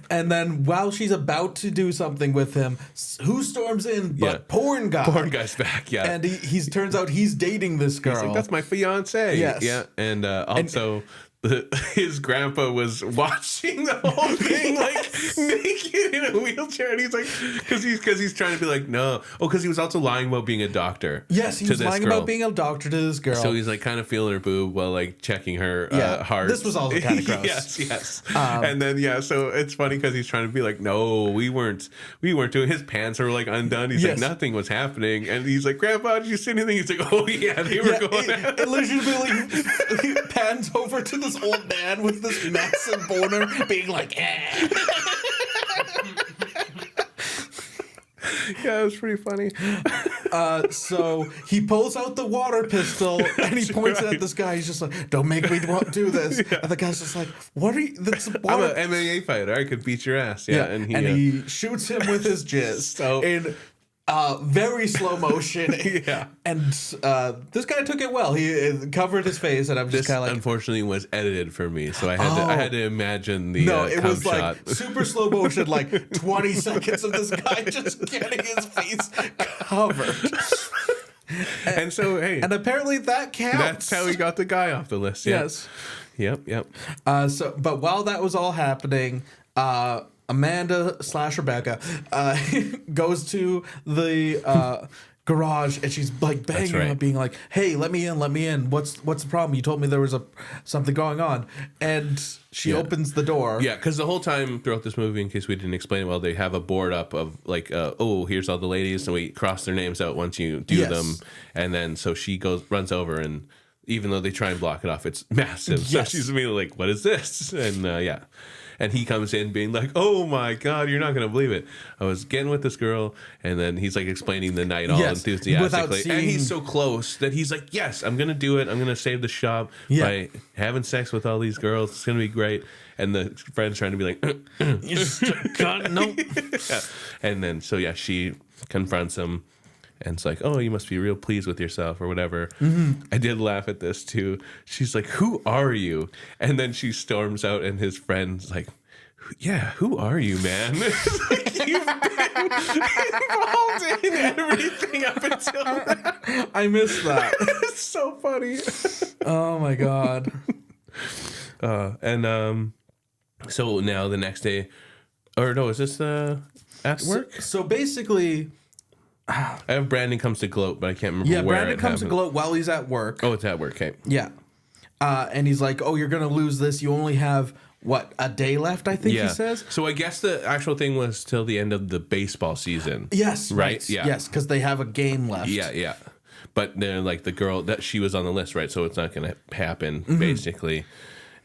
And then while she's about to do something with him, who storms in but Porn Guy? Porn Guy's back, yeah. And he turns out he's dating this girl. He's like, that's my fiance. Yes. Yeah, and also... his grandpa was watching the whole thing like naked in a wheelchair, and he's like, because he's trying to be like, no, because he was also lying about being a doctor. Yes, he was lying about being a doctor to this girl. So he's like kind of feeling her boob while like checking her heart. This was also kind of gross. yes. And then so it's funny because he's trying to be like, no, we weren't doing. His pants are like undone. He's like, nothing was happening, and he's like, Grandpa, did you see anything? He's like, oh yeah, they were going. It literally pans over to this old man with this massive boner being like, eh. Yeah, it was pretty funny. So he pulls out the water pistol and he points it at this guy. He's just like, don't make me do this. Yeah. And the guy's just like, what are you? That's water. I'm an MMA fighter. I could beat your ass. Yeah. And he shoots him with his jizz in very slow motion. Yeah. And this guy took it well. He covered his face, and I'm just kind of like... unfortunately was edited for me, so I had to imagine the it was shot. Like super slow motion, like 20 seconds of this guy just getting his face covered. And so, hey. And apparently that counts. That's how he got the guy off the list. Yeah. Yes. Yep. But while that was all happening, Amanda/Rebecca goes to the garage, and she's like banging on, being like, "Hey, let me in! What's the problem? You told me there was something going on." And she opens the door. Yeah, because the whole time throughout this movie, in case we didn't explain it well, they have a board up of like, here's all the ladies, and we cross their names out once you do them, and then so she runs over, and even though they try and block it off, it's massive. Yes. So she's immediately like, "What is this?" And And he comes in being like, oh my God, you're not going to believe it. I was getting with this girl. And then he's like explaining the night all enthusiastically. And he's so close that he's like, yes, I'm going to do it. I'm going to save the shop by having sex with all these girls. It's going to be great. And the friend's trying to be like, no. And then, she confronts him. And it's like, oh, you must be real pleased with yourself or whatever. Mm-hmm. I did laugh at this too. She's like, who are you? And then she storms out and his friend's like, yeah, who are you, man? Like, you've been involved in everything up until now. I missed that. It's so funny. Oh my God. So now the next day, or no, is this at work? So basically... I have Brandon comes to gloat, but I can't remember where Brandon comes to gloat while he's at work. Oh, it's at work, okay. Yeah. And he's like, oh, you're going to lose this. You only have, a day left, I think he says? So I guess the actual thing was till the end of the baseball season. Yes. Right? Yeah. Yes, because they have a game left. Yeah. But they're like the girl, that she was on the list, right? So it's not going to happen, basically.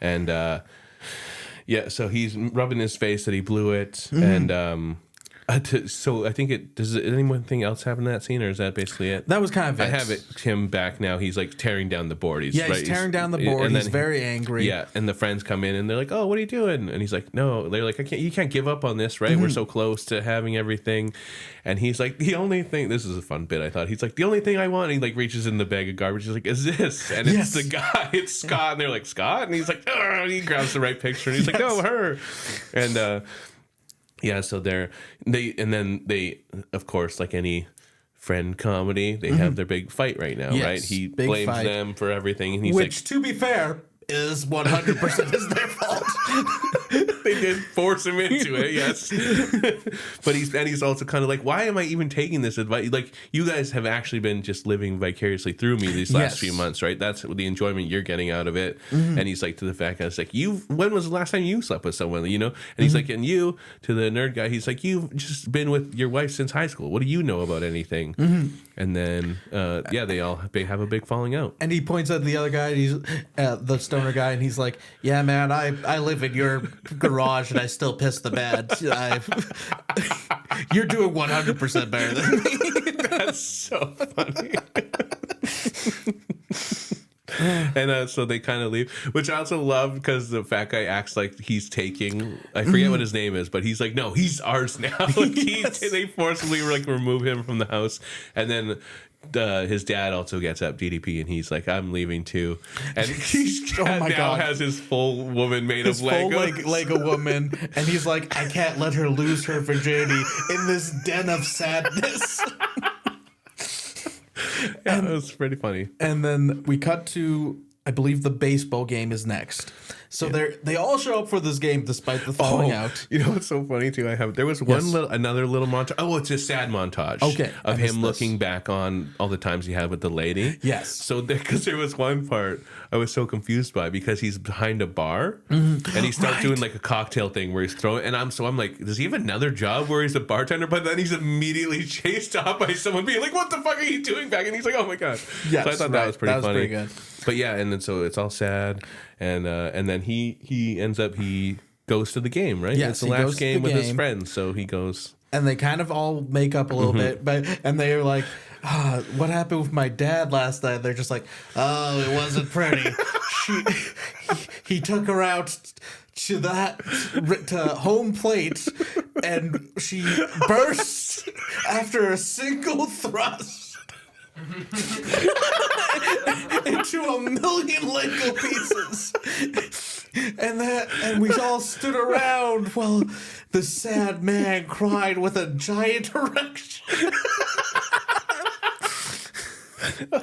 And, so he's rubbing his face that he blew it. Mm-hmm. And So I think does anything else happen in that scene, or is that basically it? That was kind of it. I have him back now. He's like tearing down the board. He's tearing down the board. And he's very angry. Yeah, and the friends come in and they're like, "Oh, what are you doing?" And he's like, "No." They're like, "You can't give up on this, right? Mm-hmm. We're so close to having everything." And he's like, "The only thing." This is a fun bit, I thought. He's like, "The only thing I want." And he like reaches in the bag of garbage. He's like, "Is this?" And it's the guy. It's Scott. And they're like, "Scott?" And he's like, "Oh," and he grabs the right picture. And he's like, "No, her." And yeah, so they of course, like any friend comedy, they have their big fight right now, right? He blames them for everything, and he's which, to be fair, is 100% is their fault. They did force him into it, yes. But he's also kind of like, why am I even taking this advice? Like, you guys have actually been just living vicariously through me these last few months, right? That's the enjoyment you're getting out of it. Mm-hmm. And he's like, to the fat guy, it's like, when was the last time you slept with someone, you know? And he's like, and you, to the nerd guy, he's like, you've just been with your wife since high school. What do you know about anything? Mm-hmm. And then, they have a big falling out. And he points at the other guy, and he's the stoner guy, and he's like, yeah, man, I live in your garage, and I still piss the bed. You're doing 100% better than me. That's so funny. And so they kind of leave, which I also love because the fat guy acts like he's taking, I forget what his name is, but he's like, no, he's ours now. Like they forcibly like remove him from the house. And then his dad also gets up DDP, and he's like, I'm leaving too. And he has his full woman made of Lego. Full Lego woman. And he's like, I can't let her lose her virginity in this den of sadness. Yeah, it was pretty funny. And then we cut to, I believe the baseball game is next. So they all show up for this game despite the falling out. You know what's so funny too? There was another little montage. Oh, it's a sad montage. Okay, of him looking back on all the times he had with the lady. Yes. So because there was one part I was so confused by, because he's behind a bar and he starts doing like a cocktail thing where he's throwing, and I'm like, does he have another job where he's a bartender? But then he's immediately chased off by someone being like, what the fuck are you doing back? And he's like, oh my god. Yes, so I thought that was pretty funny. Pretty good. But yeah, and then so it's all sad, and then he ends up, he goes to the game, right? Yes, it's the last game with his friends, so he goes. And they kind of all make up a little bit, and they're like, what happened with my dad last night? They're just like, oh, it wasn't pretty. He took her out to home plate, and she burst after a single thrust into a million Lego pieces. And we all stood around while the sad man cried with a giant erection.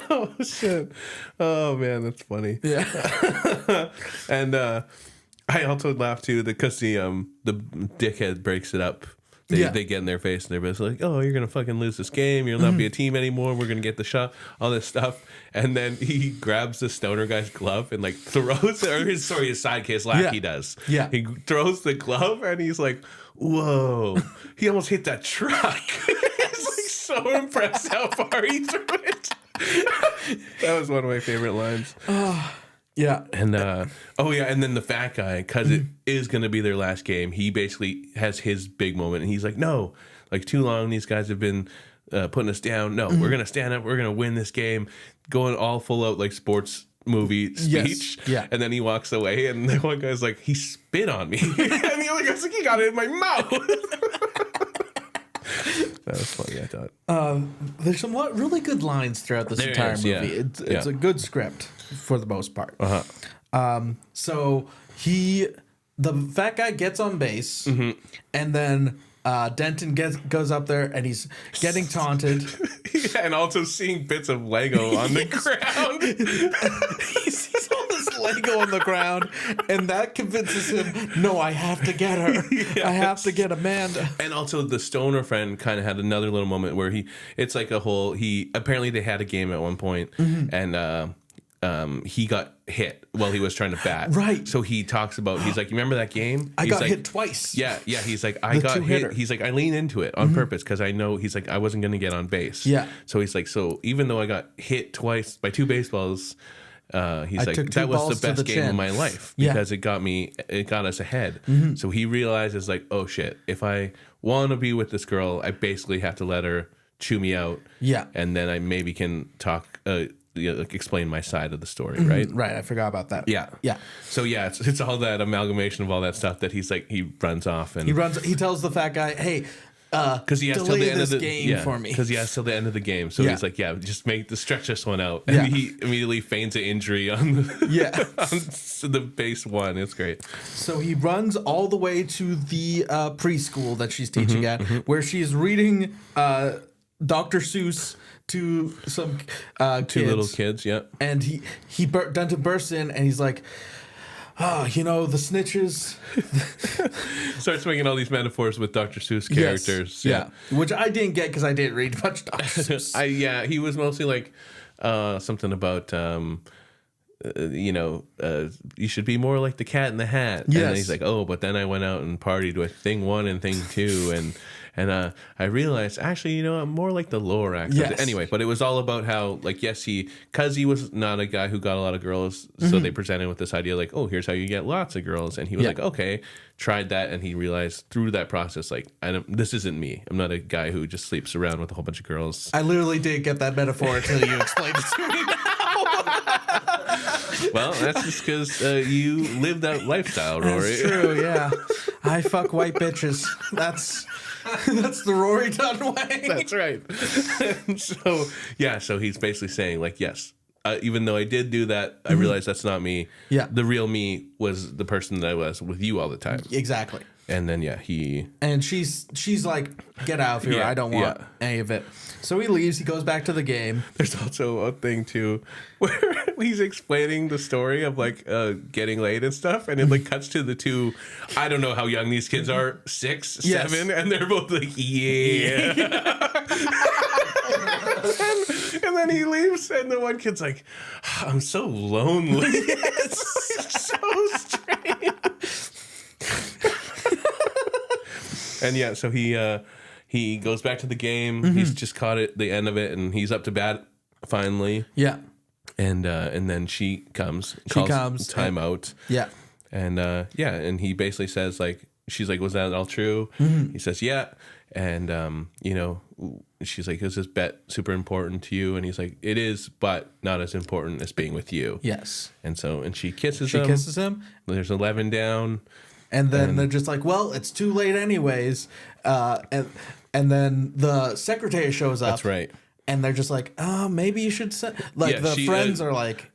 Oh shit! Oh man, that's funny. Yeah. And I also laughed too because the dickhead breaks it up. They get in their face and they're basically like, oh, you're going to fucking lose this game. You'll not be a team anymore. We're going to get the shot, all this stuff. And then he grabs the stoner guy's glove and like throws it, or his sidekick, Lackey does. Yeah. He throws the glove and he's like, whoa, he almost hit that truck. He's like so impressed how far he threw it. That was one of my favorite lines. Yeah. And and then the fat guy, because it is going to be their last game, he basically has his big moment, and he's like, no, like, too long these guys have been putting us down. No, we're going to stand up, we're going to win this game, going all full out like sports movie speech. Yes. Yeah. And then he walks away, and the one guy's like, he spit on me. And the other guy's like, he got it in my mouth. That was funny, I thought. There's some really good lines throughout this entire movie. Yeah. It's a good script for the most part. So the fat guy gets on base, and then Denton goes up there, and he's getting taunted. And also seeing bits of Lego on the ground. He sees all this Lego on the ground, and that convinces him, no, I have to get her. Yes. I have to get Amanda. And also the stoner friend kind of had another little moment where it's like apparently they had a game at one point, and he got hit while he was trying to bat. Right. So he talks about, he's like, you remember that game? I got hit twice. Yeah. He's like, I got hit. He's like, I leaned into it on purpose because I know, he's like, I wasn't going to get on base. Yeah. So he's like, so even though I got hit twice by two baseballs, he's like, that was the best game of my life because it got us ahead. So he realizes like, oh shit, if I want to be with this girl, I basically have to let her chew me out. Yeah. And then I maybe can talk, explain my side of the story, right? Right. I forgot about that. Yeah. Yeah. So yeah, it's all that amalgamation of all that stuff that he's like, he runs off and he tells the fat guy, hey, because he has till the end of the game for me. Because he has till the end of the game, so he's like, just stretch this one out, and he immediately feigns an injury on the on the base one. It's great. So he runs all the way to the preschool that she's teaching at, where she's reading Dr. Seuss to some two little kids. Yeah, and Dunn bursts in, and he's like, oh, the snitches. Starts making all these metaphors with Dr. Seuss characters. Yes, yeah. Which I didn't get because I didn't read much Dr. Seuss. He was mostly like something about, you should be more like the Cat in the Hat. Yes. And he's like, oh, but then I went out and partied with Thing 1 and Thing 2. And I realized, actually, I'm more like the lower act. Yes. Anyway, but it was all about how, like, because he was not a guy who got a lot of girls, so they presented with this idea, like, oh, here's how you get lots of girls. And he was like, okay, tried that, and he realized through that process, like, this isn't me. I'm not a guy who just sleeps around with a whole bunch of girls. I literally didn't get that metaphor until you explained it to me now. Well, that's just because you live that lifestyle, Rory. That's true, yeah. I fuck white bitches. That's the Rory Dunn way. That's right. So he's basically saying, like, yes, even though I did do that, I realized that's not me. Yeah. The real me was the person that I was with you all the time. Exactly. And then, And she's like, get out of here. I don't want any of it. So he leaves. He goes back to the game. There's also a thing, too, where he's explaining the story of, like, getting laid and stuff. And it, like, cuts to the two, I don't know how young these kids are, 6, 7. And they're both like, yeah. and then he leaves. And the one kid's like, I'm so lonely. Yes. So strange. And so he goes back to the game. He's just caught at the end of it, and he's up to bat finally. Yeah. And then she comes. Calls timeout. Yeah. And he basically says, like, she's like, was that all true? He says, yeah. And she's like, is this bet super important to you? And he's like, it is, but not as important as being with you. Yes. And she kisses him. She kisses him. There's 11 down. And then they're just like, well, it's too late anyways. And then the secretary shows up. That's right. And they're just like, oh, maybe you should send... Like, friends are like,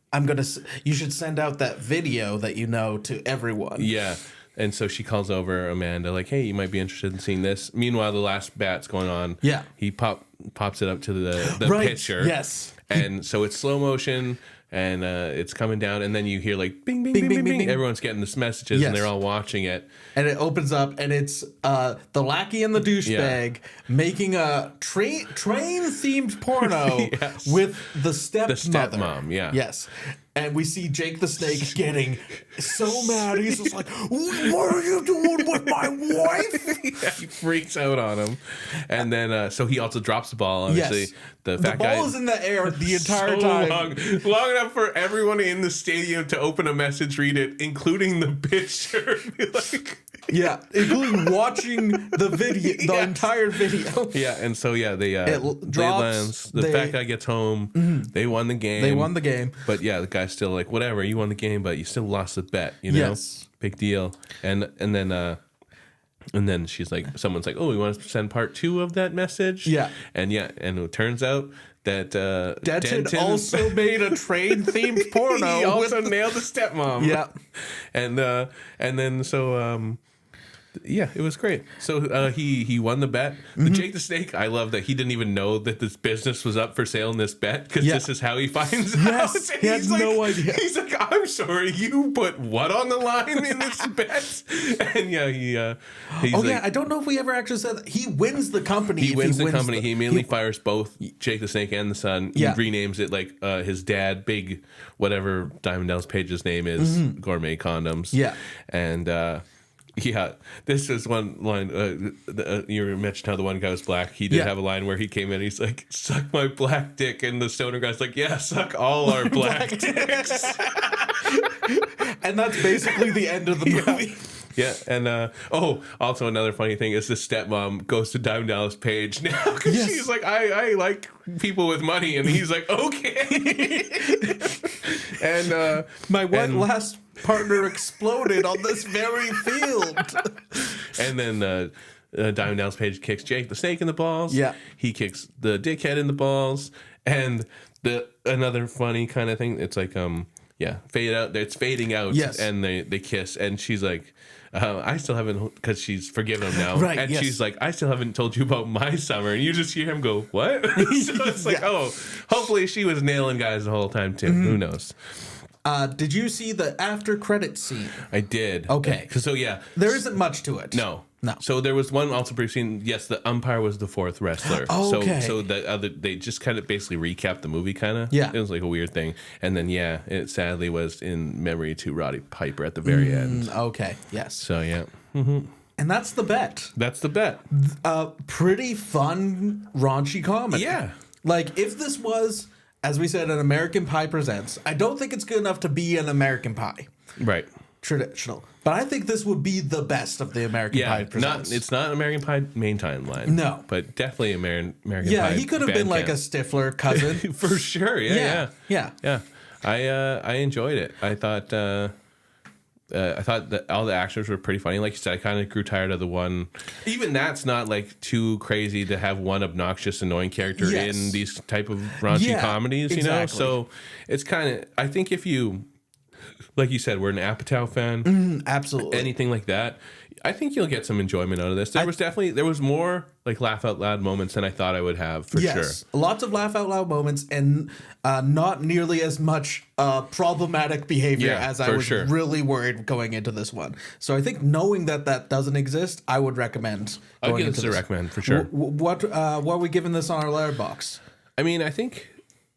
you should send out that video that to everyone. Yeah. And so she calls over Amanda, like, hey, you might be interested in seeing this. Meanwhile, the last bat's going on. Yeah. He pops it up to the picture. Yes. And so it's slow motion. And it's coming down, and then you hear like bing, bing, bing, bing, bing, bing. Everyone's getting the messages, and they're all watching it. And it opens up, and it's the lackey and the douchebag making a train-themed porno with the stepmother. The stepmom, yeah. Yes. And we see Jake the Snake getting so mad. He's just like, what are you doing with my wife? He freaks out on him. And then, so he also drops the ball, obviously. Yes. The ball is in the air the entire time. Long enough for everyone in the stadium to open a message, read it, including the pitcher. Yeah, including watching the video, the entire video. Yeah, and so they lands. The fat guy gets home. They won the game. But the guy's still like, whatever, you won the game, but you still lost the bet. Yes, big deal. And then she's like, someone's like, oh, we want to send part 2 of that message. Yeah, and it turns out that Denton also made a train-themed porno. He also nailed the stepmom. Yeah, and then so. Yeah, it was great. So he won the bet. The Jake the Snake, I love that he didn't even know that this business was up for sale in this bet because this is how he finds out. He had no idea. He's like, I'm sorry, you put what on the line in this bet? And he's like, I don't know if we ever actually said that. He wins the company. He wins the company. He immediately fires both Jake the Snake and the son. He renames it like his dad, Big, whatever Diamond Dallas Page's name is, Gourmet Condoms. Yeah. And Yeah, this is one line. You mentioned how the one guy was black. He did have a line where he came in. He's like, "Suck my black dick," and the stoner guy's like, "Yeah, suck all our black dicks." And that's basically the end of the movie. Yeah, and also another funny thing is the stepmom goes to Dime Dallas Page now because she's like, I like people with money, and he's like, okay. And my last partner exploded on this very field. And then Dime Dallas Page kicks Jake the Snake in the balls. Yeah, he kicks the dickhead in the balls, and another funny kind of thing. It's like fade out. It's fading out. Yes, and they kiss, and she's like. I still haven't, because she's forgiven him now. Right, and she's like, I still haven't told you about my summer. And you just hear him go, what? So it's like, hopefully she was nailing guys the whole time too. Who knows? Did you see the after credit scene? I did. Okay. There isn't much to it. No. So there was one also brief scene. Yes, the umpire was the fourth wrestler. Okay. So they just kind of basically recapped the movie, kind of. Yeah. It was like a weird thing. And then it sadly was in memory to Roddy Piper at the very end. Okay. Yes. So yeah. Mm-hmm. And that's the bet. Pretty fun, raunchy comedy. Yeah. Like, if this was, as we said, an American Pie Presents, I don't think it's good enough to be an American Pie. Right. Traditional. But I think this would be the best of the American Pie Presents. It's not American Pie main timeline. No. But definitely American Pie. Yeah, he could have been like a Stifler cousin. For sure. Yeah. I enjoyed it. I thought that all the actors were pretty funny. Like you said, I kind of grew tired of the one. Even that's not like too crazy to have one obnoxious, annoying character in these type of raunchy comedies, you know? So it's kind of, I think if you, like you said, we're an Apatow fan. Absolutely. Anything like that, I think you'll get some enjoyment out of this. There was more like laugh out loud moments than I thought I would have, for sure. Lots of laugh out loud moments, and not nearly as much problematic behavior as I was really worried going into this one. So I think knowing that doesn't exist, I would recommend. I'd give this a recommend for sure. What are we giving this on our Letterboxd? I mean, I think.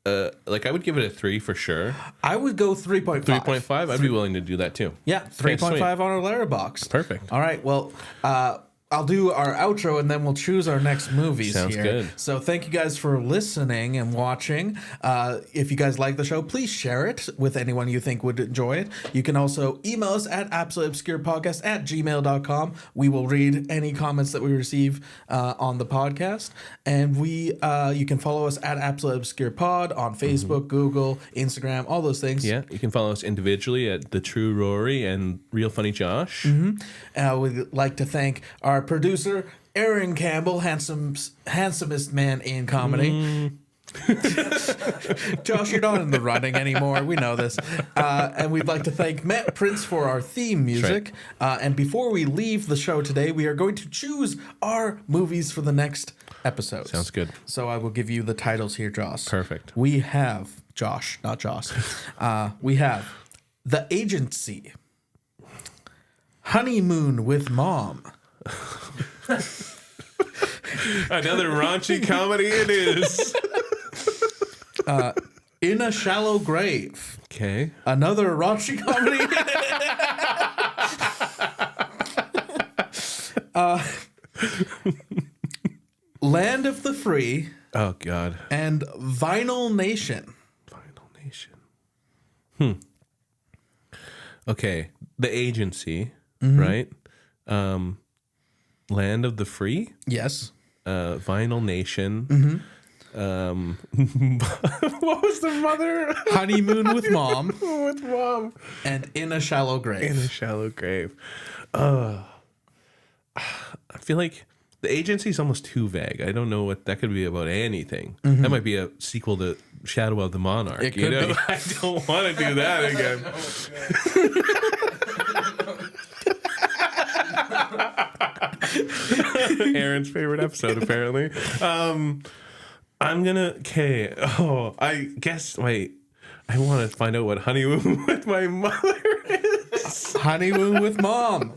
I would give it a 3 for sure. I would go 3.5. 3.5? I'd be willing to do that too. Yeah, 3.5 on our Letterboxd. Perfect. All right, well, I'll do our outro and then we'll choose our next movies. Sounds good. So thank you guys for listening and watching. If you guys like the show, please share it with anyone you think would enjoy it. You can also email us at absoluteobscurepodcast@gmail.com. We will read any comments that we receive on the podcast. And you can follow us at Absolute Obscure Pod on Facebook, Google, Instagram, all those things. Yeah, you can follow us individually at The True Rory and Real Funny Josh. We'd like to thank our producer, Aaron Campbell, handsomest man in comedy. Josh, you're not in the running anymore. We know this. And we'd like to thank Matt Prince for our theme music. Right. And before we leave the show today, we are going to choose our movies for the next episode. Sounds good. So I will give you the titles here, Josh. Perfect. We have Josh, not Josh. We have The Agency, Honeymoon with Mom. Another raunchy comedy it is. In a Shallow Grave. Okay. Another raunchy comedy. Land of the Free. Oh, God. And Vinyl Nation. Vinyl Nation. Okay. The Agency, right? Land of the Free? Yes. Vinyl Nation. What was the mother? Honeymoon with Mom. With Mom. And In a Shallow Grave. In a Shallow Grave. I feel like The Agency is almost too vague. I don't know what that could be about anything. That might be a sequel to Shadow of the Monarch. It could be. I don't want to do that again. Aaron's favorite episode, apparently. I'm gonna. Okay. Oh, I guess. Wait. I want to find out what Honeymoon with my mother is. Honeymoon with Mom.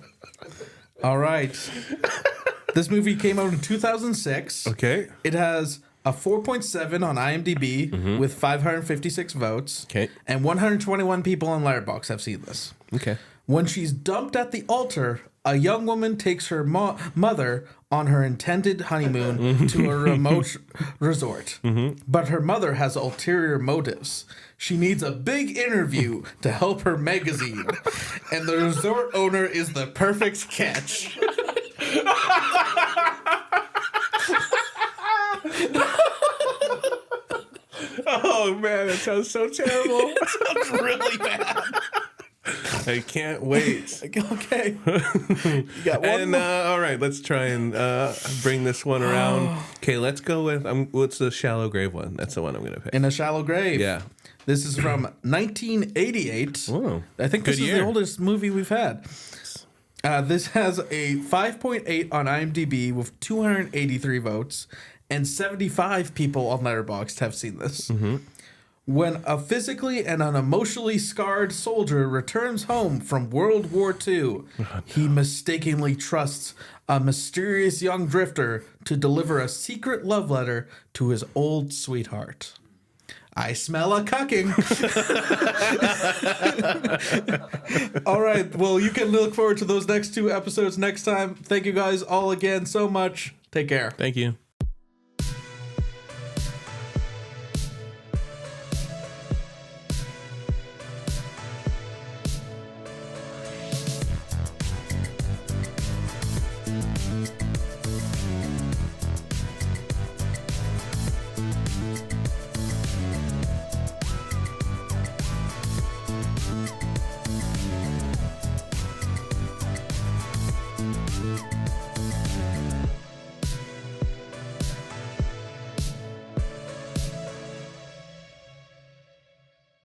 All right. This movie came out in 2006. Okay. It has a 4.7 on IMDb with 556 votes. Okay. And 121 people on Letterboxd have seen this. Okay. When she's dumped at the altar A young woman takes her mother on her intended honeymoon to a remote resort. But her mother has ulterior motives. She needs a big interview to help her magazine. And the resort owner is the perfect catch. Oh, man, that sounds so terrible. That sounds really bad. I can't wait. Okay. You got one more? All right, let's try and bring this one around. Okay, let's go with what's the shallow grave one? That's the one I'm going to pick. In a Shallow Grave. Yeah. This is from 1988. Whoa. I think this is the oldest movie we've had. This has a 5.8 on IMDb with 283 votes, and 75 people on Letterboxd have seen this. When a physically and an emotionally scarred soldier returns home from World War II, he mistakenly trusts a mysterious young drifter to deliver a secret love letter to his old sweetheart. I smell a cucking. All right. Well, you can look forward to those next 2 episodes next time. Thank you guys all again so much. Take care. Thank you.